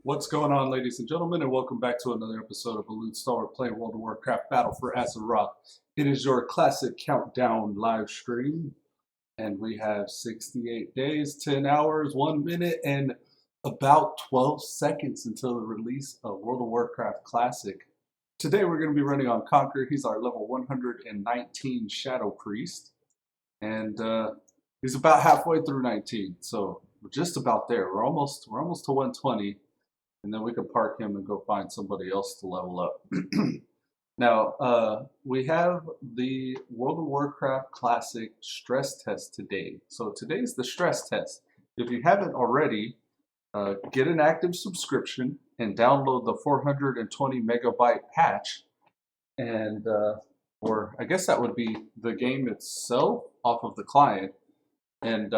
What's going on, ladies and gentlemen, and welcome back to another episode of Elude, Stalwart playing World of Warcraft Battle for Azeroth. It is your classic countdown live stream, and we have 68 days, 10 hours, 1 minute, and about 12 seconds until the release of World of Warcraft Classic. Today we're going to be running on Conquer. He's our level 119 Shadow Priest, and he's about halfway through 19, so we're just about there. We're almost to 120. And then we can park him and go find somebody else to level up. Now, we have the World of Warcraft Classic stress test today. So today's the stress test. If you haven't already, get an active subscription and download the 420 megabyte patch. And, or I guess that would be the game itself off of the client. And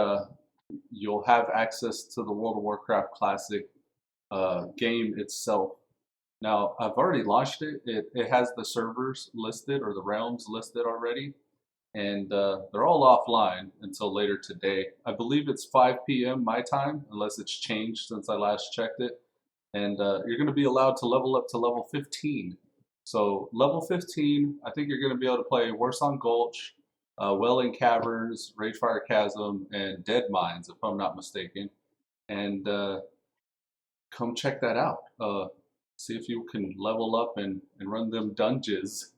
you'll have access to the World of Warcraft Classic game itself. Now, I've already launched it. It has the servers listed or the realms listed already, and they're all offline until later today. I believe it's 5 p.m. my time, unless it's changed since I last checked it. And you're going to be allowed to level up to level 15. So level 15, I think you're going to be able to play Warsong Gulch, Welling Caverns, Ragefire Chasm, and Dead Mines, if I'm not mistaken. And come check that out. See if you can level up and run them dungeons.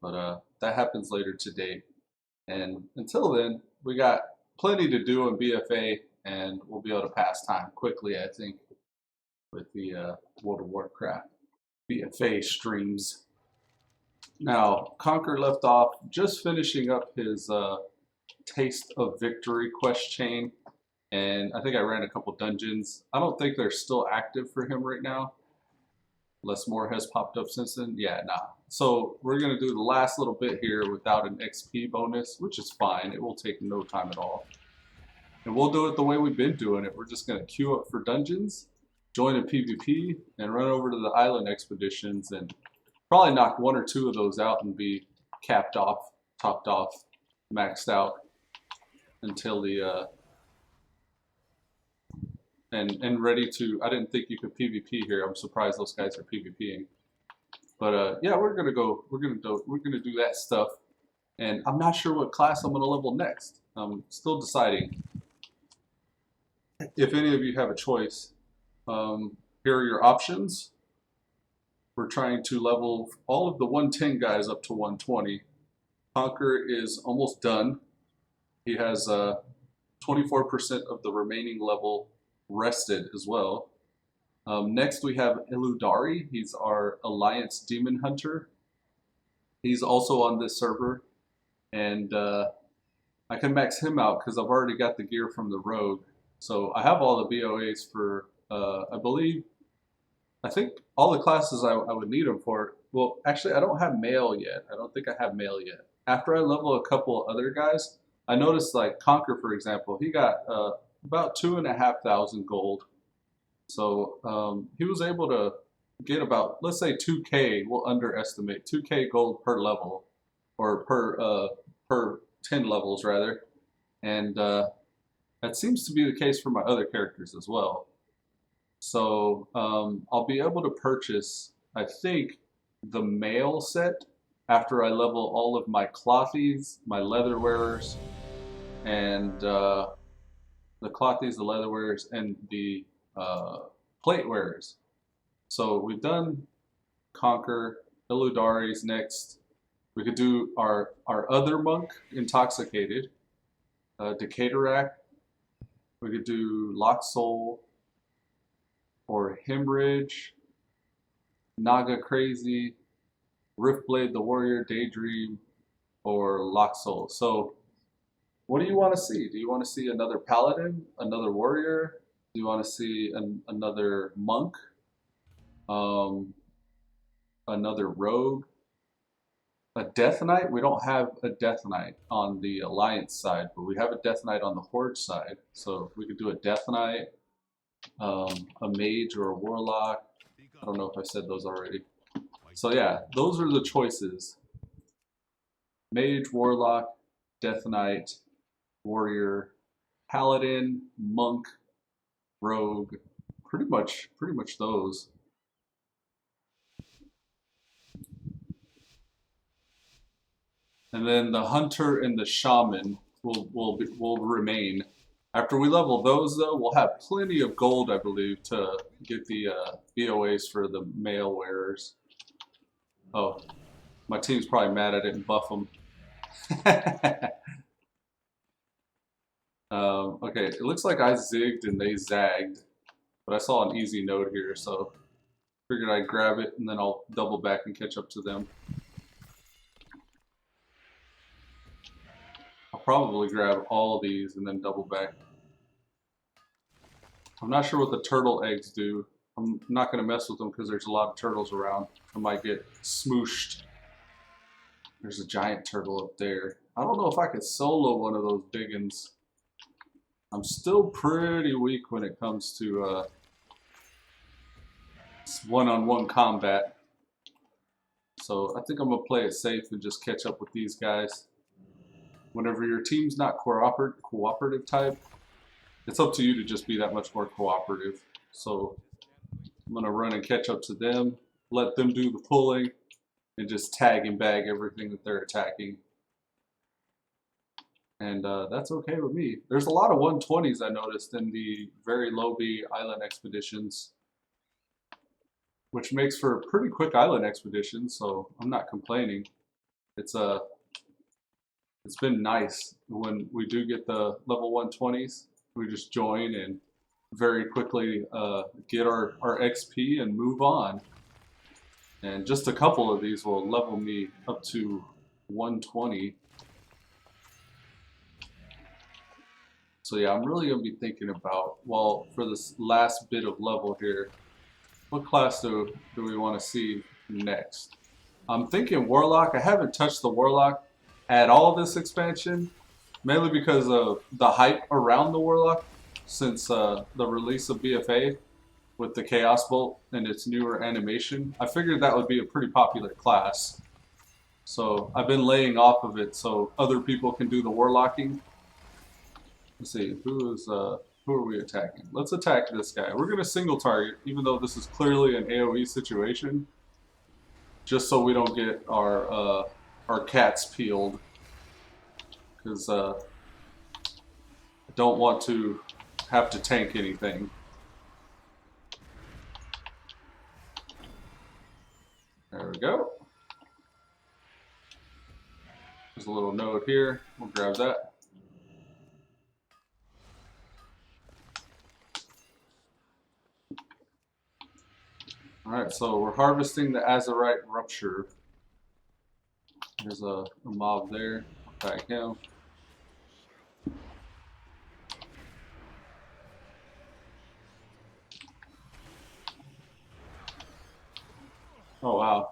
But that happens later today. And until then, we got plenty to do in BFA, and we'll be able to pass time quickly, I think, with the World of Warcraft BFA streams. Now, Conquer left off just finishing up his Taste of Victory quest chain. And I think I ran a couple dungeons. I don't think they're still active for him right now. Unless more has popped up since then. Yeah, nah. So we're going to do the last little bit here without an XP bonus, which is fine. It will take no time at all. And we'll do it the way we've been doing it. We're just going to queue up for dungeons, join a PvP, and run over to the island expeditions and probably knock one or two of those out and be capped off, topped off, maxed out until the... And ready to. I didn't think you could PvP here. I'm surprised those guys are PvPing. But yeah, we're gonna go. We're gonna do that stuff. And I'm not sure what class I'm gonna level next. I'm still deciding. If any of you have a choice, here are your options. We're trying to level all of the 110 guys up to 120. Conquer is almost done. He has 24% of the remaining level rested as well. Next we have Elude. He's our Alliance Demon Hunter. He's also on this server, and I can max him out because I've already got the gear from the Rogue. So I have all the BOAs for, I think all the classes I would need them for. Well, actually I don't have male yet. I don't think I have male yet. After I level a couple other guys, I noticed like Conquer, for example, he got about 2,500 gold. So he was able to get about, let's say 2K, we'll underestimate, 2K gold per level, or per 10 levels rather. And that seems to be the case for my other characters as well. So I'll be able to purchase, I think, the male set after I level all of my clothies, my leather wearers, and the clothies, the leather wearers, and the plate wearers. So we've done Conquer. Elude's next. We could do our other monk, Intoxicated, Decaterac. We could do Lock Soul, or Hemorrhage, Naga Crazy, Riftblade the Warrior, Daydream, or Lock Soul. So what do you want to see? Do you want to see another paladin, another warrior? Do you want to see another monk? Another rogue? A Death Knight? We don't have a Death Knight on the Alliance side, but we have a Death Knight on the Horde side. So we could do a Death Knight, a Mage, or a Warlock. I don't know if I said those already. So yeah, those are the choices. Mage, Warlock, Death Knight, Warrior, Paladin, Monk, Rogue, pretty much those. And then the hunter and the shaman will remain. After we level those, though, we'll have plenty of gold, I believe, to get the BOAs for the mail wearers. Oh, my team's probably mad I didn't buff them. Okay, it looks like I zigged and they zagged, but I saw an easy node here, so figured I'd grab it and then I'll double back and catch up to them. I'll probably grab all these and then double back. I'm not sure what the turtle eggs do. I'm not going to mess with them because there's a lot of turtles around. I might get smooshed. There's a giant turtle up there. I don't know if I could solo one of those big ones. I'm still pretty weak when it comes to one-on-one combat. So I think I'm going to play it safe and just catch up with these guys. Whenever your team's not cooperative type, it's up to you to just be that much more cooperative. So I'm going to run and catch up to them, let them do the pulling, and just tag and bag everything that they're attacking. And that's okay with me. There's a lot of 120s I noticed in the very low B island expeditions, which makes for a pretty quick island expedition, so I'm not complaining. It's been nice when we do get the level 120s. We just join and very quickly get our XP and move on. And just a couple of these will level me up to 120. So yeah, I'm really going to be thinking about, well, for this last bit of level here, what class do we want to see next? I'm thinking Warlock. I haven't touched the Warlock at all this expansion, mainly because of the hype around the Warlock since the release of BFA with the Chaos Bolt and its newer animation. I figured that would be a pretty popular class. So I've been laying off of it so other people can do the Warlocking. Let's see, who are we attacking? Let's attack this guy. We're going to single target, even though this is clearly an AoE situation, just so we don't get our cats peeled. Because I don't want to have to tank anything. There we go. There's a little node here. We'll grab that. Alright, so we're harvesting the Azurite Rupture. There's a mob there. Attack him. Oh wow.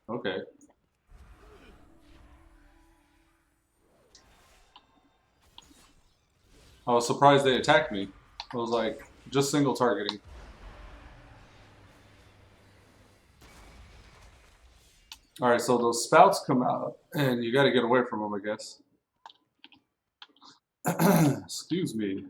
Okay. I was surprised they attacked me. I was like, just single targeting. Alright, so those spouts come out, and you gotta get away from them, I guess. Excuse me.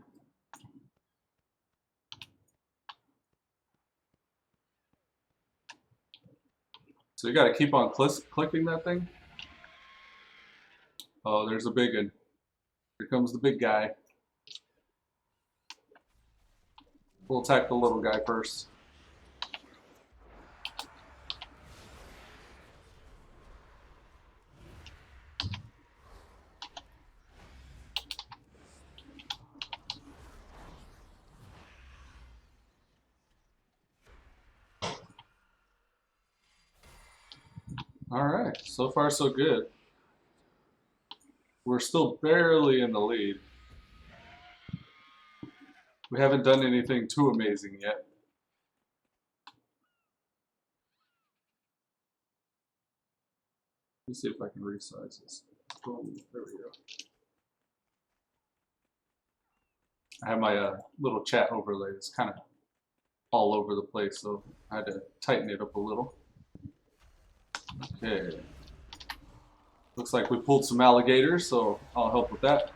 So you gotta keep on clicking that thing. Oh, there's a big one. Here comes the big guy. We'll attack the little guy first. Alright, so far so good. We're still barely in the lead. We haven't done anything too amazing yet. Let me see if I can resize this. Boom, there we go. I have my little chat overlay. It's kind of all over the place, so I had to tighten it up a little. Okay. Looks like we pulled some alligators, so I'll help with that.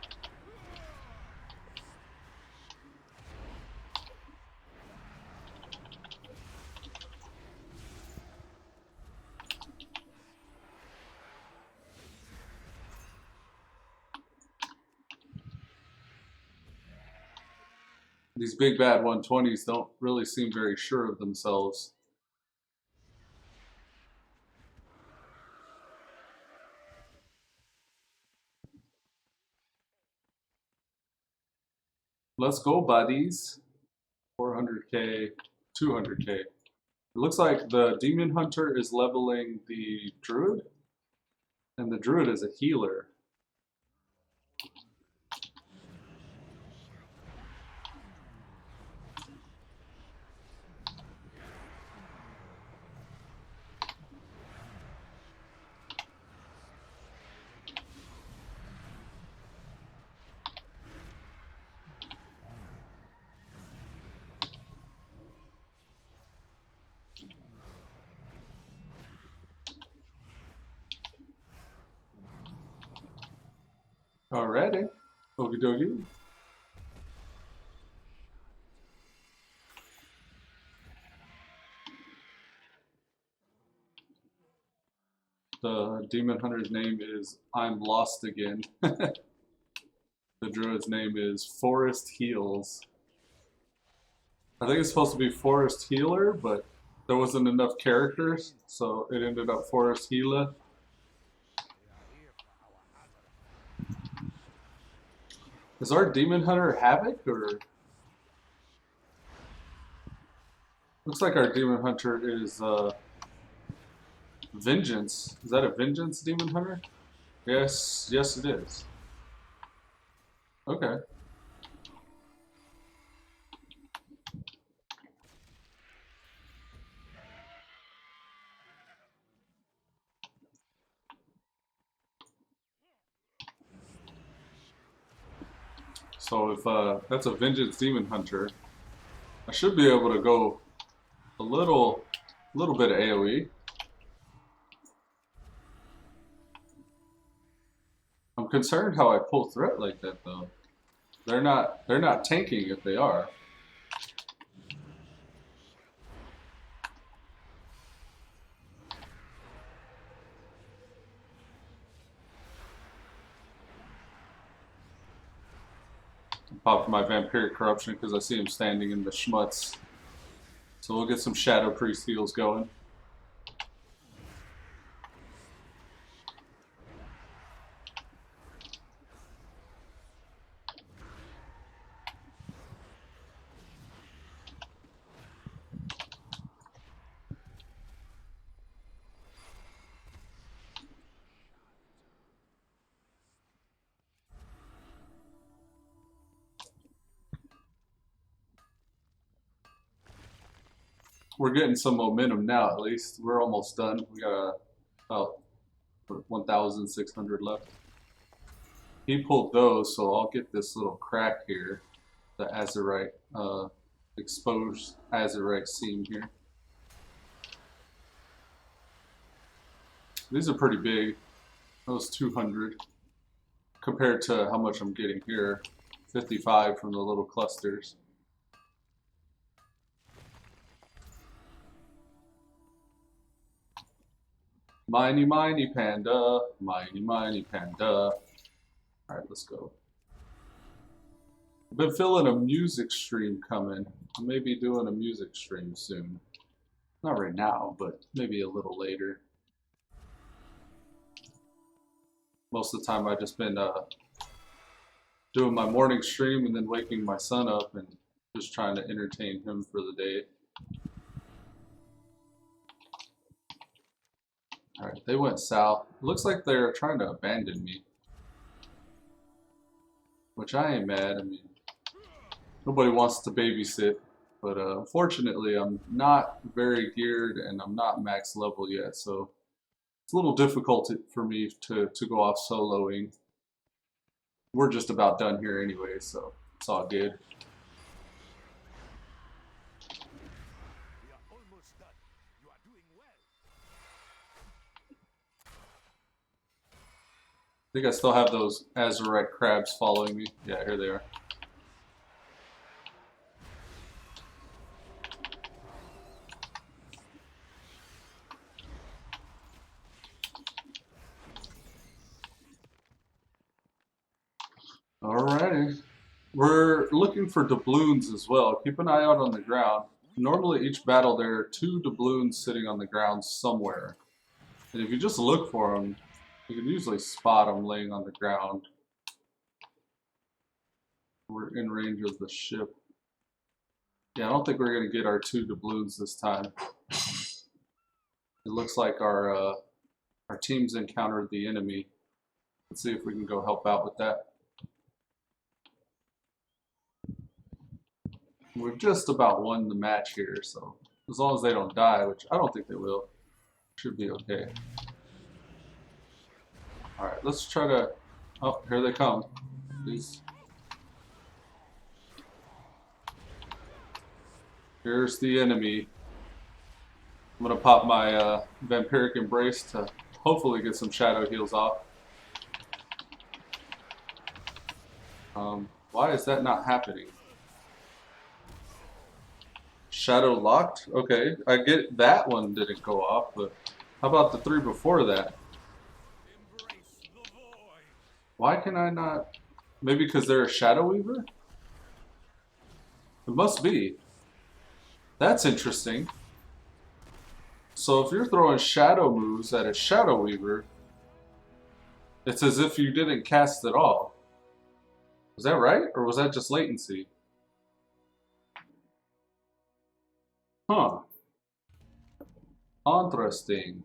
These big bad 120s don't really seem very sure of themselves. Let's go, buddies. 400k, 200k. It looks like the Demon Hunter is leveling the Druid, and the Druid is a healer. Alrighty. Okie dokie. The Demon Hunter's name is I'm Lost Again. The Druid's name is Forest Heals. I think it's supposed to be Forest Healer, but there wasn't enough characters, so it ended up Forest Healer. Is our Demon Hunter Havoc, or? Looks like our Demon Hunter is Vengeance. Is that a Vengeance Demon Hunter? Yes, yes it is. Okay. So if that's a Vengeance Demon Hunter, I should be able to go a little bit of AoE. I'm concerned how I pull threat like that though. They're not tanking if they are. Pop my Vampiric Corruption because I see him standing in the schmutz. So we'll get some Shadow Priest heals going. We're getting some momentum now, at least. We're almost done. We got about 1,600 left. He pulled those, so I'll get this little crack here. The Azurite, exposed Azurite seam here. These are pretty big. Those 200 compared to how much I'm getting here. 55 from the little clusters. Miney, miney, panda. Miney, miney, panda. Alright, let's go. I've been feeling a music stream coming. I may be doing a music stream soon. Not right now, but maybe a little later. Most of the time I've just been doing my morning stream and then waking my son up and just trying to entertain him for the day. Alright, they went south. It looks like they're trying to abandon me. Which I ain't mad. I mean, nobody wants to babysit. But unfortunately, I'm not very geared and I'm not max level yet. So it's a little difficult for me to go off soloing. We're just about done here anyway, so it's all good. I think I still have those Azurite crabs following me. Yeah, here they are. Alrighty. We're looking for doubloons as well. Keep an eye out on the ground. Normally each battle there are 2 doubloons sitting on the ground somewhere. And if you just look for them, you can usually spot them laying on the ground. We're in range of the ship. Yeah, I don't think we're going to get our 2 doubloons this time. It looks like our team's encountered the enemy. Let's see if we can go help out with that. We've just about won the match here, so as long as they don't die, which I don't think they will, should be okay. Alright, let's try to... Oh, here they come. Please. Here's the enemy. I'm going to pop my Vampiric Embrace to hopefully get some shadow heals off. Why is that not happening? Shadow locked? Okay, I get that one didn't go off, but how about the 3 before that? Why can I not? Maybe because they're a Shadow Weaver? It must be. That's interesting. So if you're throwing shadow moves at a Shadow Weaver, it's as if you didn't cast at all. Was that right? Or was that just latency? Huh. Interesting.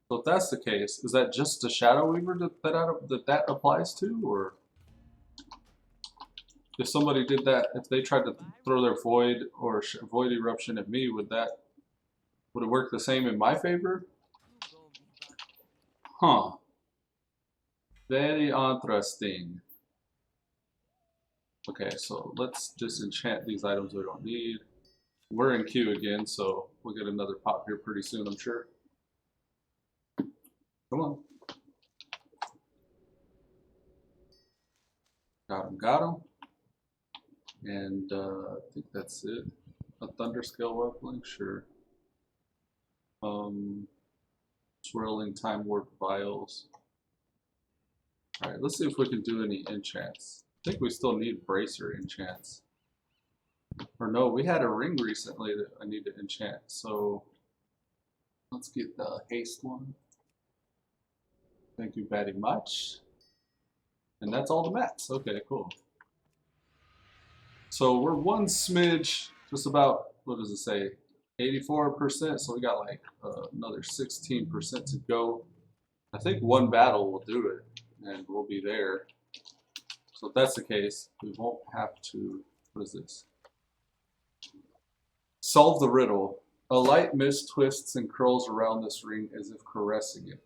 So if that's the case, is that just a Shadow Weaver that applies to? Or if somebody did that, if they tried to throw their Void or Void Eruption at me, would it work the same in my favor? Huh. Very interesting. Okay, so let's disenchant these items we don't need. We're in queue again, so we'll get another pop here pretty soon, I'm sure. Come on. Got him. And I think that's it. A Thunder Scale Ruffling, sure. Swirling Time Warp Vials. Alright, let's see if we can do any enchants. I think we still need Bracer enchants. Or no, we had a ring recently that I need to enchant, so let's get the haste one. Thank you very much. And that's all the mats. Okay, cool. So we're one smidge, just about, what does it say, 84%, so we got like another 16% to go. I think one battle will do it, and we'll be there. So if that's the case, we won't have to, what is this? Solve the riddle. A light mist twists and curls around this ring as if caressing it.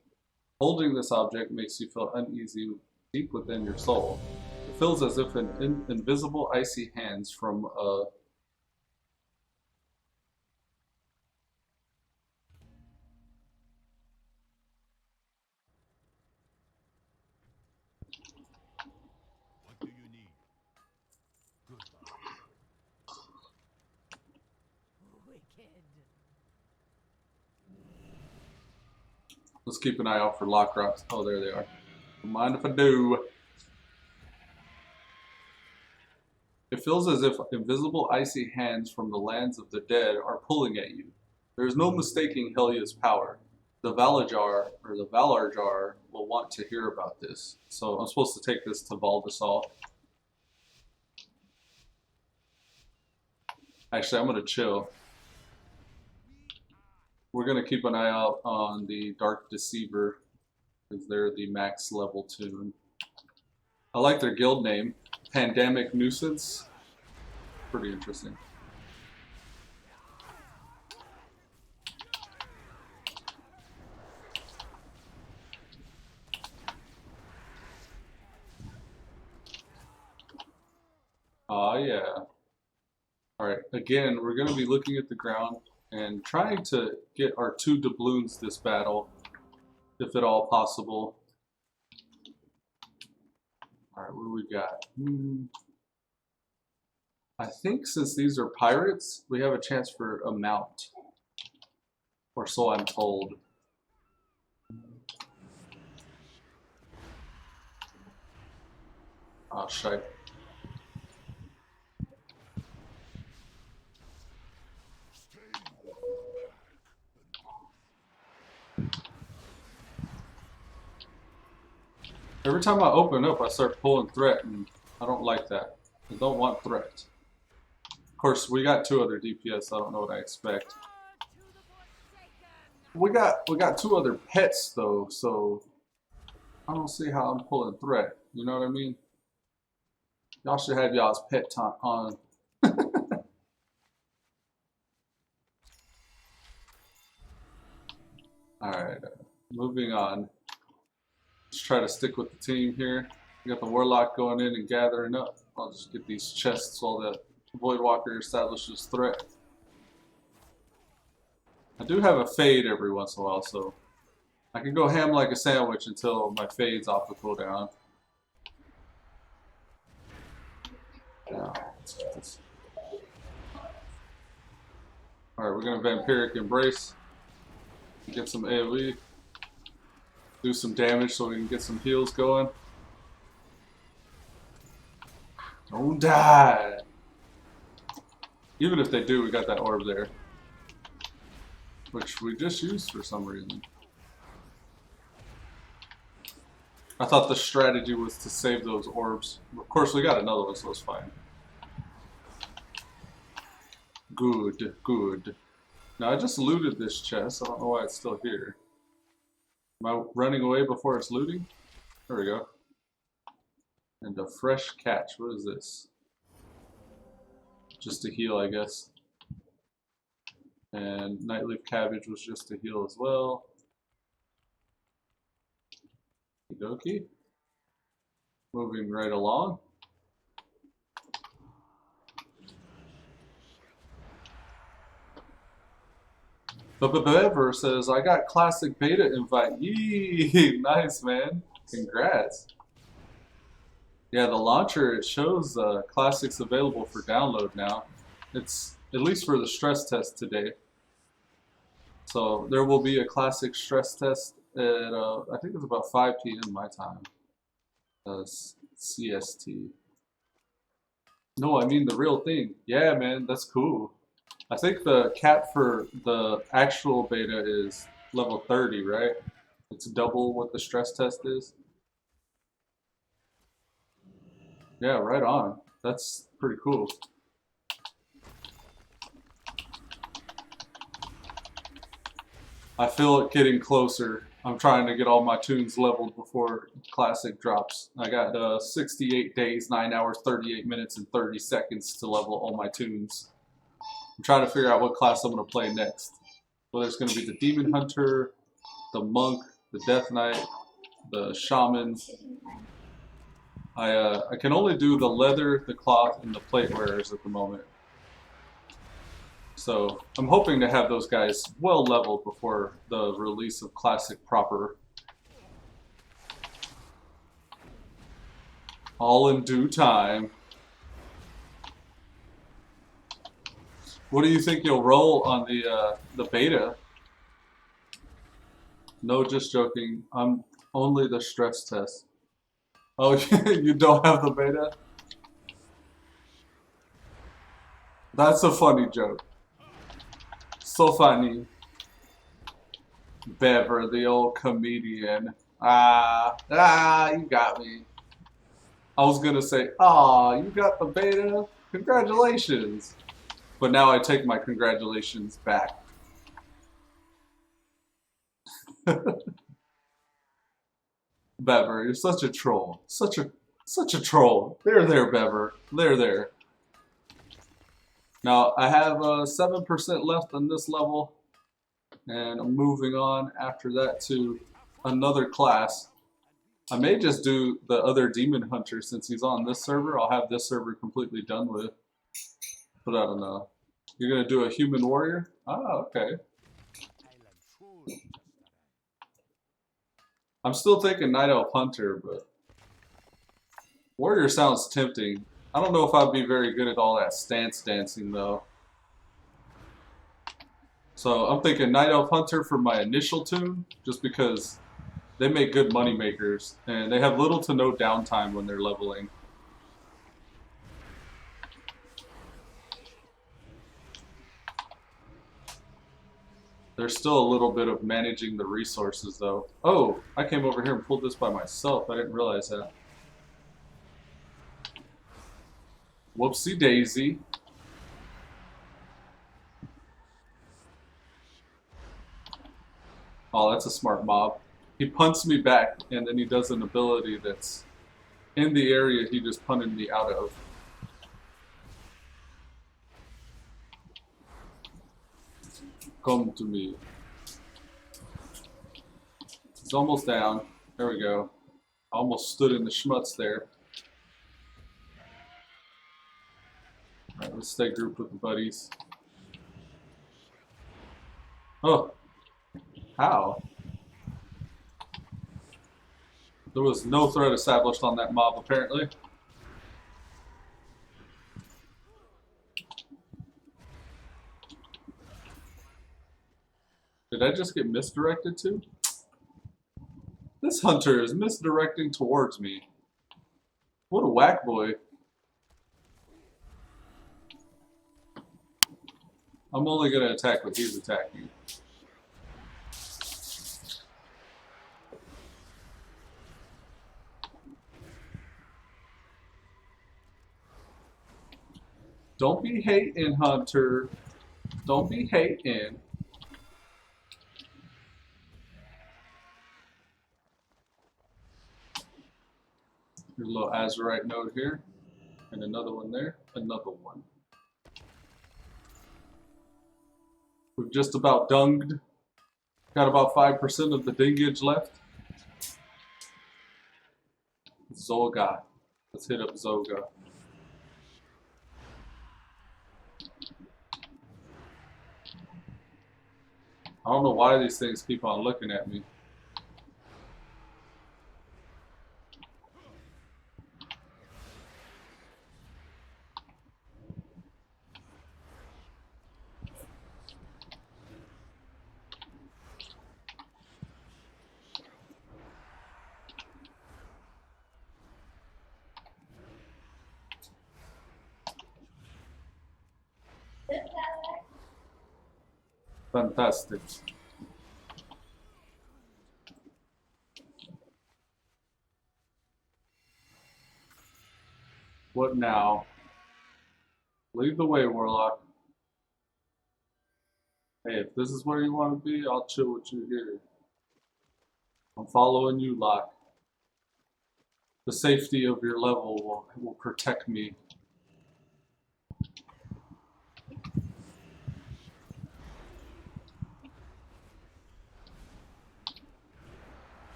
Holding this object makes you feel uneasy deep within your soul. It feels as if an invisible icy hands from a... What do you need? Let's keep an eye out for lock rocks. Oh, there they are. Don't mind if I do. It feels as if invisible icy hands from the lands of the dead are pulling at you. There is no mistaking Helia's power. The Valajar, or the Valarjar, will want to hear about this. So I'm supposed to take this to Valdasal. Actually, I'm going to chill. We're going to keep an eye out on the Dark Deceiver, because they're the max level tune. I like their guild name, Pandemic Nuisance. Pretty interesting. Ah, yeah. Alright, again, we're going to be looking at the ground and trying to get our 2 doubloons this battle, if at all possible. Alright, what do we got? I think since these are pirates, we have a chance for a mount. Or so I'm told. Oh, shite. Every time I open up, I start pulling threat, and I don't like that. I don't want threat. Of course, we got 2 other DPS, so I don't know what I expect. We got 2 other pets though, so I don't see how I'm pulling threat. You know what I mean? Y'all should have y'all's pet on. Alright, moving on. Let's try to stick with the team here. We got the Warlock going in and gathering up. I'll just get these chests while the Voidwalker establishes threat. I do have a fade every once in a while, so I can go ham like a sandwich until my fade's off the cooldown. Now, let's get this. Alright, we're gonna Vampiric Embrace. Get some AoE. Do some damage so we can get some heals going. Don't die! Even if they do, we got that orb there. Which we just used for some reason. I thought the strategy was to save those orbs. Of course, we got another one, so it's fine. Good, good. Now, I just looted this chest. I don't know why it's still here. Am I running away before it's looting? There we go. And a fresh catch. What is this? Just to heal, I guess. And Nightleaf Cabbage was just to heal as well. Okie. Moving right along. Bever says, I got classic beta invite. Yee! Nice, man. Congrats. Yeah, the launcher, it shows classics available for download now. It's at least for the stress test today. So there will be a classic stress test at, I think it's about 5 p.m. my time. CST. No, I mean the real thing. Yeah, man, that's cool. I think the cap for the actual beta is level 30, right? It's double what the stress test is. Yeah, right on. That's pretty cool. I feel it getting closer. I'm trying to get all my tunes leveled before Classic drops. I got 68 days, 9 hours, 38 minutes, and 30 seconds to level all my tunes. I'm trying to figure out what class I'm going to play next. Whether it's going to be the Demon Hunter, the Monk, the Death Knight, the Shaman. I can only do the Leather, the Cloth, and the Plate Wearers at the moment. So I'm hoping to have those guys well leveled before the release of Classic proper. All in due time. What do you think you'll roll on the beta? No, just joking. I'm only the stress test. Oh, you don't have the beta? That's a funny joke. So funny. Bever, the old comedian. You got me. I was gonna say, you got the beta? Congratulations. But now I take my congratulations back. Bever, you're such a troll. Such a troll. There, Bever. There. Now, I have 7% left on this level, and I'm moving on after that to another class. I may just do the other Demon Hunter since he's on this server. I'll have this server completely done with, but I don't know. You're going to do a Human Warrior? Oh, okay. I'm still thinking Night Elf Hunter, but Warrior sounds tempting. I don't know if I'd be very good at all that stance dancing, though. So I'm thinking Night Elf Hunter for my initial tune, just because they make good money makers, and they have little to no downtime when they're leveling. There's still a little bit of managing the resources, though. Oh, I came over here and pulled this by myself. I didn't realize that. Whoopsie daisy. Oh, that's a smart mob. He punts me back, and then he does an ability that's in the area he just punted me out of. Come to me. He's almost down. There we go. I almost stood in the schmutz there. Alright, let's stay grouped with the buddies. Oh. How? There was no threat established on that mob, apparently. Did I just get misdirected to? This hunter is misdirecting towards me. What a whack boy. I'm only going to attack what he's attacking. Don't be hating, Hunter. Don't be hating. Here's a little Azurite node here. And another one there. Another one. We've just about dunged. Got about 5% of the dingage left. Zolga. Let's hit up Zolga. I don't know why these things keep on looking at me. Fantastic. What now? Lead the way, Warlock. Hey, if this is where you want to be, I'll chill with you here. I'm following you, Locke. The safety of your level will protect me.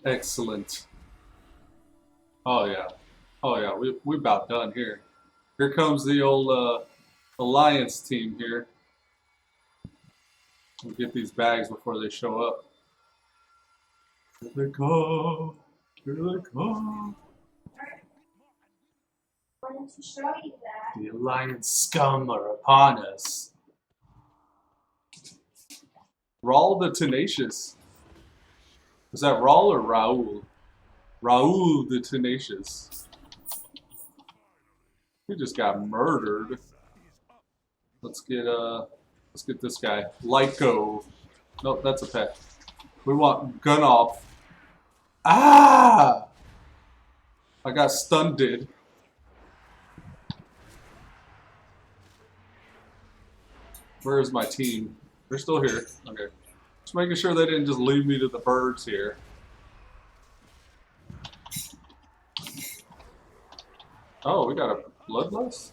Excellent. Oh yeah. Oh yeah, we about done here. Here comes the old Alliance team here. We'll get these bags before they show up. Here they come. Here they come. Wanted to show you that. The Alliance scum are upon us. Raul the Tenacious. Is that Raul or Raul? Raul the Tenacious. He just got murdered. Let's get this guy. Lyco. Nope, that's a pet. We want Gun Off. Ah! I got stunned. Where is my team? They're still here. Okay. Just making sure they didn't just leave me to the birds here. Oh, we got a bloodlust?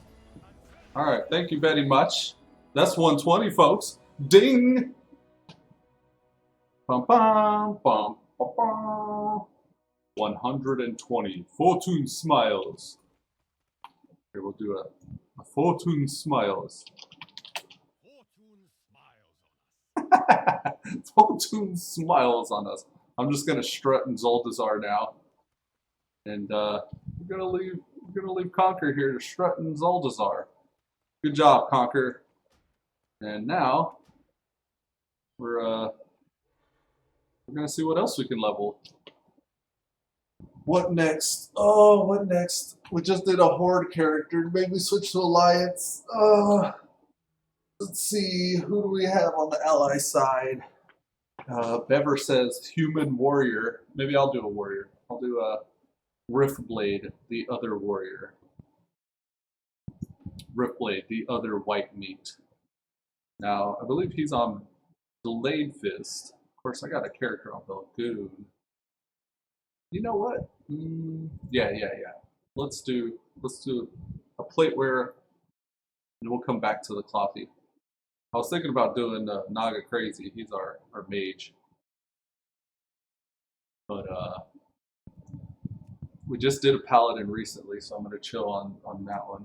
Alright, thank you very much. That's 120, folks. Ding! Bum, bum, bum, bum, bum. 120. Fortune smiles. Here, we'll do a Fortune smiles. Fortune smiles on us. I'm just gonna strut in Zoldazar now, and we're gonna leave Conquer here to strut in Zoldazar. Good job, Conquer. And now we're gonna see what else we can level. What next? Oh, what next? We just did a horde character. Maybe switch to alliance. Let's see. Who do we have on the ally side? Bever says human warrior. Maybe I'll do a warrior. I'll do a Riftblade, the other warrior. Riftblade, the other white meat. Now, I believe he's on Delayed Fist. Of course, I got a character on Belgoon. You know what? Yeah. Let's do a plate wearer, and we'll come back to the clothy. I was thinking about doing Naga Crazy. He's our mage, but we just did a paladin recently, so I'm gonna chill on that one.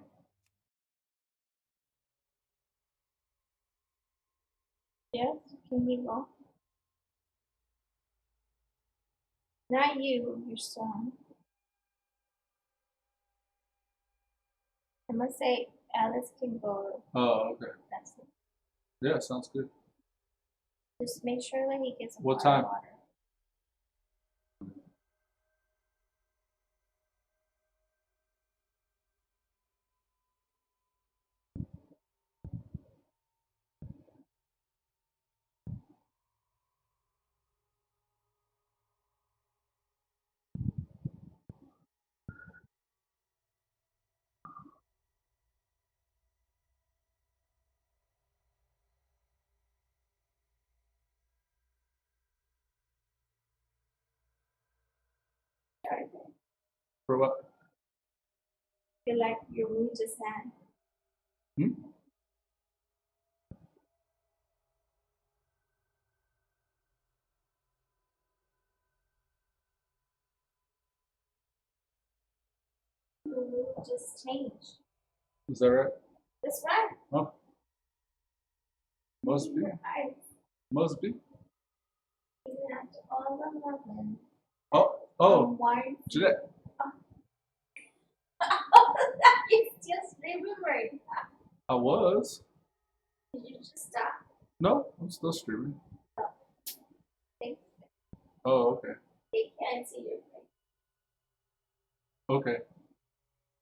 Yes, can you go? Not you, your son. I'm gonna say Alice can go. Oh, okay. That's it. Yeah, sounds good. Just make sure that he gets a What bottle of time? water. Sorry. For what? Feel like your room just had. Your room just changed. Is that right? That's right. Oh, must be. I Must be. even after all the loving. Oh, Why? Jeanette. You just remembered. I was. Did you just stop? No, I'm still streaming. They, Oh, okay. they can't see your face. Okay.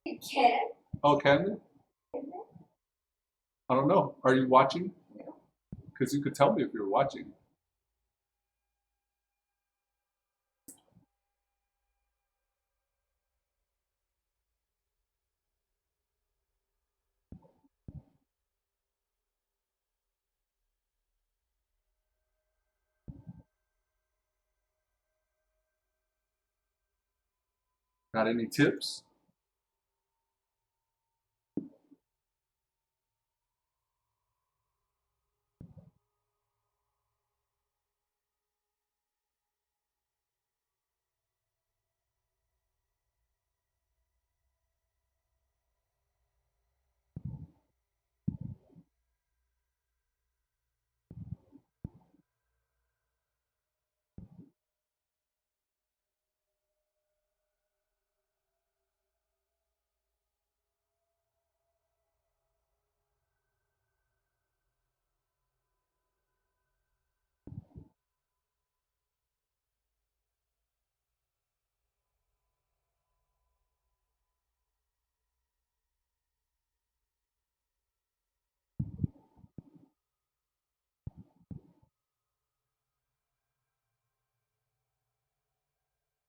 They can't. Oh, can they? Can they? I don't know. Are you watching? No. Because you could tell me if you're watching. Got any tips?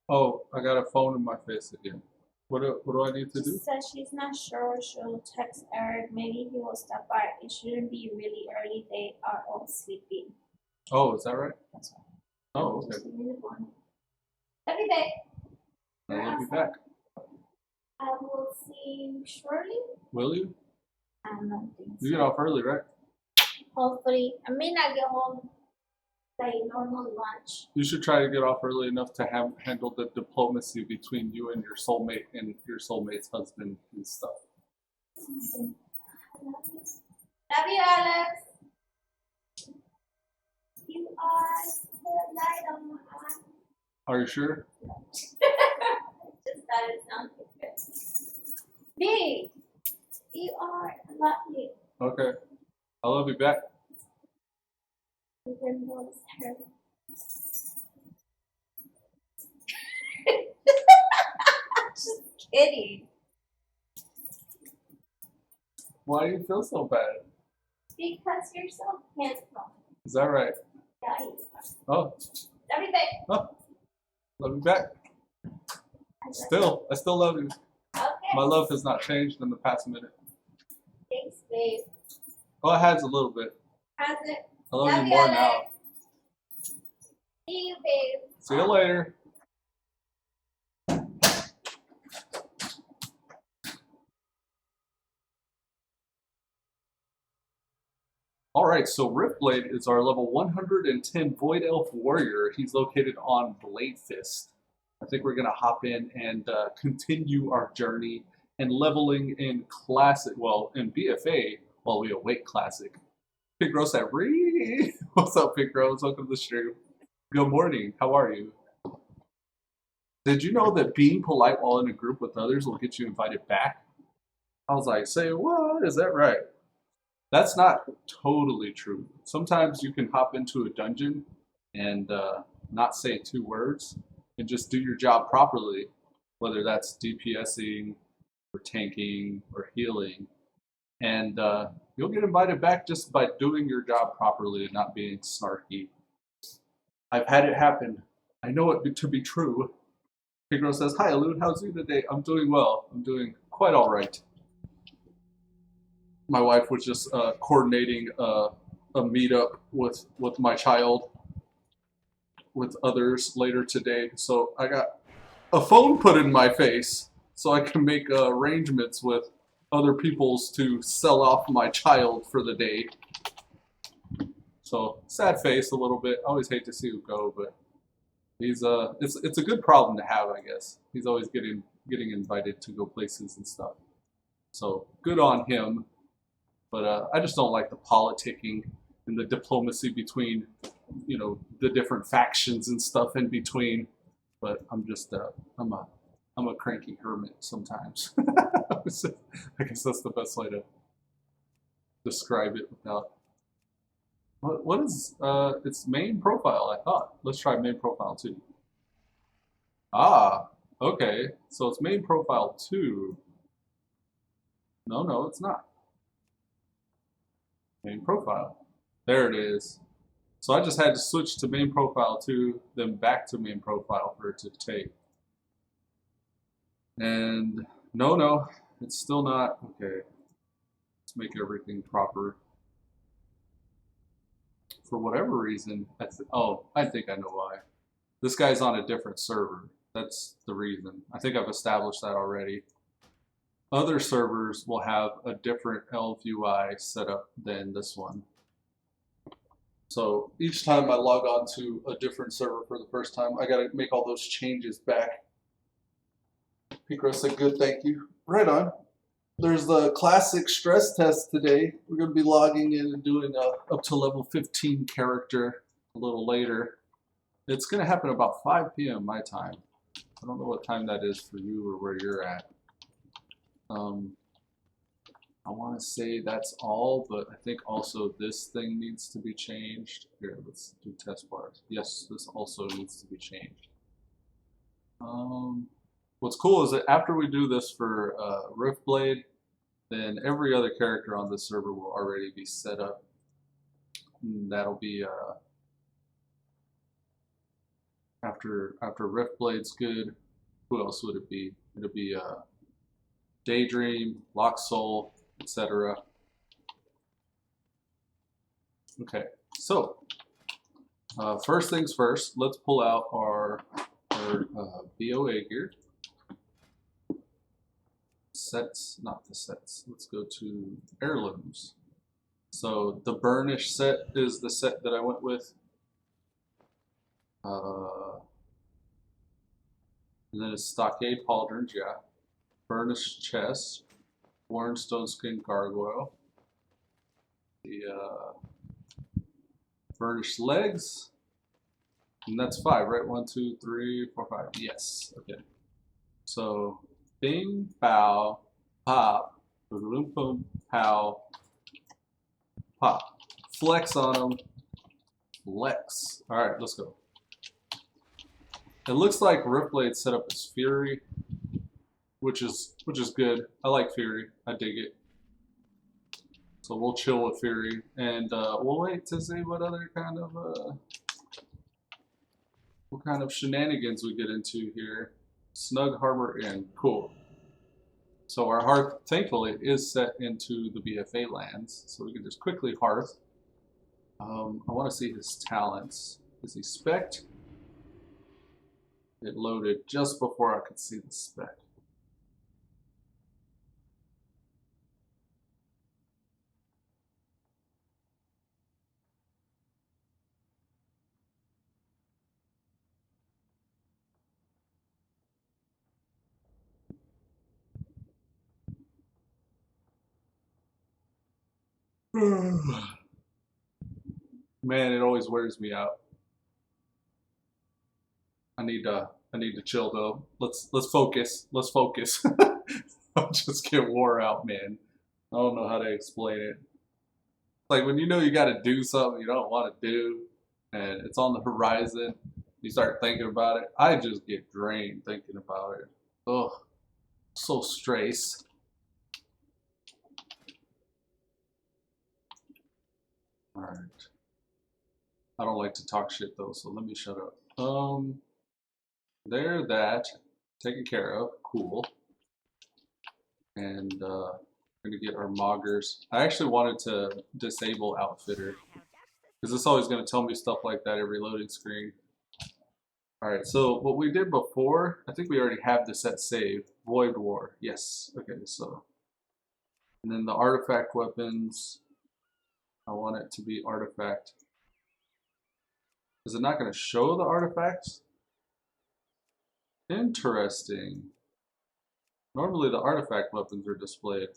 Oh, I got a phone in my face again. What do I need to She do? said she's not sure. She'll text Eric. Maybe he will stop by. It shouldn't be really early. They are all sleeping. Oh, is that right? That's right. Oh, okay. Just see you in the morning. Love you, babe. I'll be back. I will see you shortly. Will you? I don't think You so. get off early, right? Hopefully, I may not get home like normal lunch. You should try to get off early enough to handle the diplomacy between you and your soulmate and your soulmate's husband and stuff. Okay. Love you, Alice. You are the light of my eye. Are you sure? Just thought it sounded good. Big. You are lovely. Okay. I love you back. Even though it's her. Just kidding. Why do you feel so bad? Because you're so handsome. Is that right? Yeah, he's Oh, everything. love you back. I still love you. Okay. My love has not changed in the past minute. Thanks, babe. Oh, it has a little bit. Has it? I love you more now. See you, babe. See you later. All right, so Riftblade is our level 110 Void Elf Warrior. He's located on Blade Fist. I think we're going to hop in and continue our journey and leveling in Classic, well, in BFA while we await Classic. Pig Rose at Ree. What's up, Pig Rose? Welcome to the stream. Good morning. How are you? Did you know that being polite while in a group with others will get you invited back? I was like, say what? Is that right? That's not totally true. Sometimes you can hop into a dungeon and not say 2 words and just do your job properly, whether that's DPSing or tanking or healing, and you'll get invited back just by doing your job properly and not being snarky. I've had it happen. I know it to be true. Pigro says, "Hi, Elude. How's you today?" I'm doing well. I'm doing quite all right. My wife was just coordinating a meetup with my child with others later today. So I got a phone put in my face so I can make arrangements with other peoples to sell off my child for the day. So sad face a little bit. I always hate to see him go, but he's it's a good problem to have, I guess. He's always getting invited to go places and stuff. So good on him. But I just don't like the politicking and the diplomacy between, you know, the different factions and stuff in between. But I'm just I'm a cranky hermit sometimes. I guess that's the best way to describe it without. What is its main profile? I thought. Let's try main profile 2. Ah, okay. So it's main profile 2. No, it's not. Main profile. There it is. So I just had to switch to main profile 2, then back to main profile for it to take. And no, it's still not. Okay. Let's make everything proper. For whatever reason, I think I know why. This guy's on a different server. That's the reason. I think I've established that already. Other servers will have a different Elf UI setup than this one. So each time I log on to a different server for the first time, I gotta make all those changes back. Picro said good, thank you. Right on. There's the classic stress test today. We're gonna be logging in and doing a up to level 15 character a little later. It's gonna happen about 5 p.m. my time. I don't know what time that is for you or where you're at. I want to say that's all, but I think also this thing needs to be changed. Here, let's do test bars. Yes, this also needs to be changed. What's cool is that after we do this for Riftblade, then every other character on this server will already be set up. And that'll be after Riftblade's good. Who else would it be? It'll be Daydream, Lock Soul, etc. Okay, so first things first, let's pull out our BOA gear. Sets, not the sets. Let's go to heirlooms. So the burnish set is the set that I went with. And then it's stockade pauldrons, yeah. Burnished chest, worn stone skin gargoyle, the burnished legs, and that's 5, right? 1, 2, 3, 4, 5. Yes. Okay. So bing, bow, pop, boom, boom, pow, pop. Flex on them. Flex. All right, let's go. It looks like Riftblade set up as Fury, which is good. I like Fury. I dig it. So we'll chill with Fury, and we'll wait to see what other kind of shenanigans we get into here. Snug Harbor Inn, cool. So our hearth, thankfully, is set into the BFA lands, so we can just quickly hearth. I want to see his talents. Is he spec'd? It loaded just before I could see the spec. Man, it always wears me out. I need to chill though. Let's focus. Let's focus. I'll just get wore out, man. I don't know how to explain it. Like when you know you got to do something you don't want to do, and it's on the horizon, you start thinking about it. I just get drained thinking about it. Ugh, so stressed. All right. I don't like to talk shit though, so let me shut up. There, that taken care of. Cool. And we're gonna get our Moggers. I actually wanted to disable Outfitter because it's always gonna tell me stuff like that every loading screen. All right, so what we did before, I think we already have the set saved. Void War, yes. Okay, so and then the artifact weapons. I want it to be artifact. Is it not going to show the artifacts? Interesting. Normally the artifact weapons are displayed.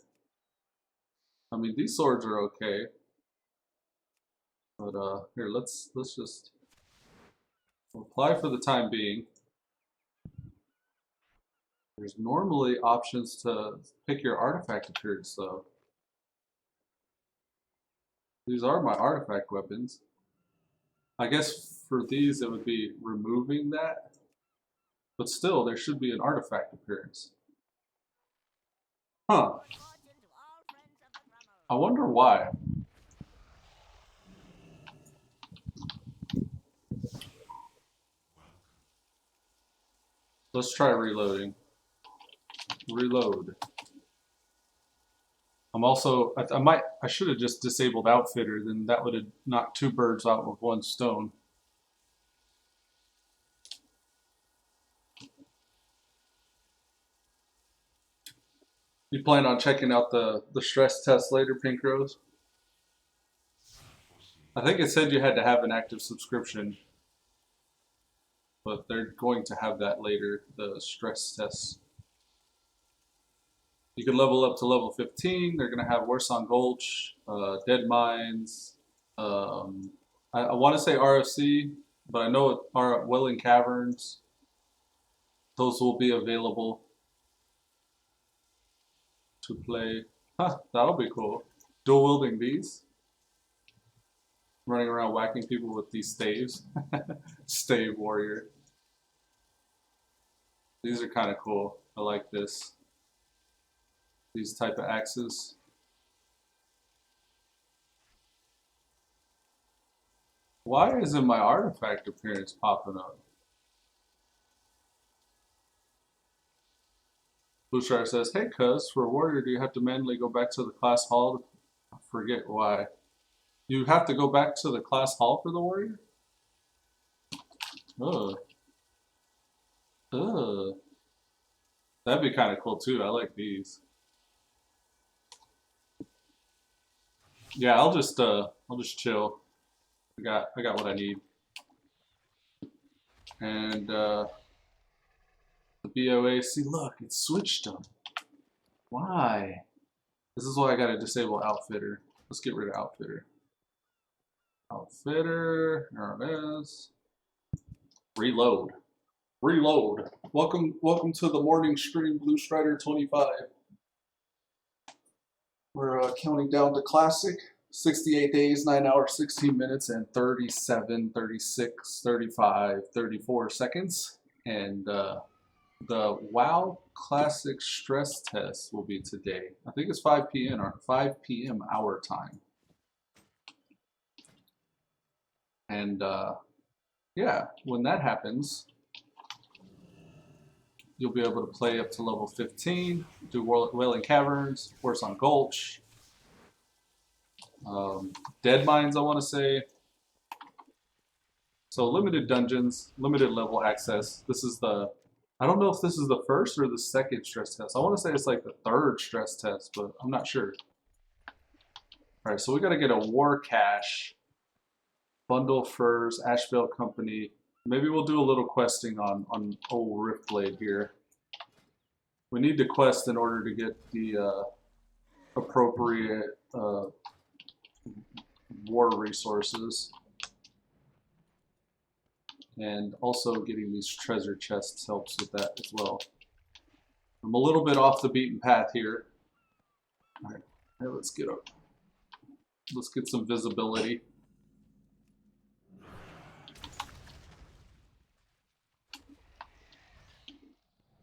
I mean, these swords are okay. But here, let's just apply for the time being. There's normally options to pick your artifact appearance though. These are my artifact weapons. I guess for these it would be removing that, but still there should be an artifact appearance. Huh. I wonder why. Let's try reloading. Reload. I'm also, I should have just disabled Outfitter, then that would have knocked two birds out with one stone. You plan on checking out the stress test later, Pink Rose? I think it said you had to have an active subscription, but they're going to have that later, the stress test. You can level up to level 15. They're going to have Warson Gulch, Dead Mines. I want to say RFC, but I know our Welling Caverns. Those will be available to play. Huh, that'll be cool. Dual wielding these. Running around whacking people with these staves. Stave warrior. These are kind of cool. I like this. These type of axes. Why isn't my artifact appearance popping up? Blue Star says, hey cuz, for warrior do you have to manually go back to the class hall? I forget why. You have to go back to the class hall for the warrior? Ugh. Ugh. That'd be kind of cool too. I like these. Yeah, I'll just chill. I got what I need. And the BOA, see look, it switched them. Why? This is why I gotta disable Outfitter. Let's get rid of Outfitter. Outfitter, there it is. Reload. Reload. Welcome to the morning stream, Blue Strider 25. We're counting down to Classic. 68 days, 9 hours, 16 minutes, and 37, 36, 35, 34 seconds. And the WoW Classic stress test will be today. I think it's 5 p.m. or 5 p.m. our time. And yeah, when that happens, you'll be able to play up to level 15, do Wailing Caverns, Force on Gulch, Dead Mines, I want to say. So limited dungeons, limited level access. This is the, I don't know if this is the first or the second stress test. I want to say it's like the third stress test, but I'm not sure. All right, so we got to get a war cache, bundle furs, Ashvale Company. Maybe we'll do a little questing on old Riftblade here. We need to quest in order to get the appropriate war resources. And also getting these treasure chests helps with that as well. I'm a little bit off the beaten path here. All right, let's get up. Let's get some visibility.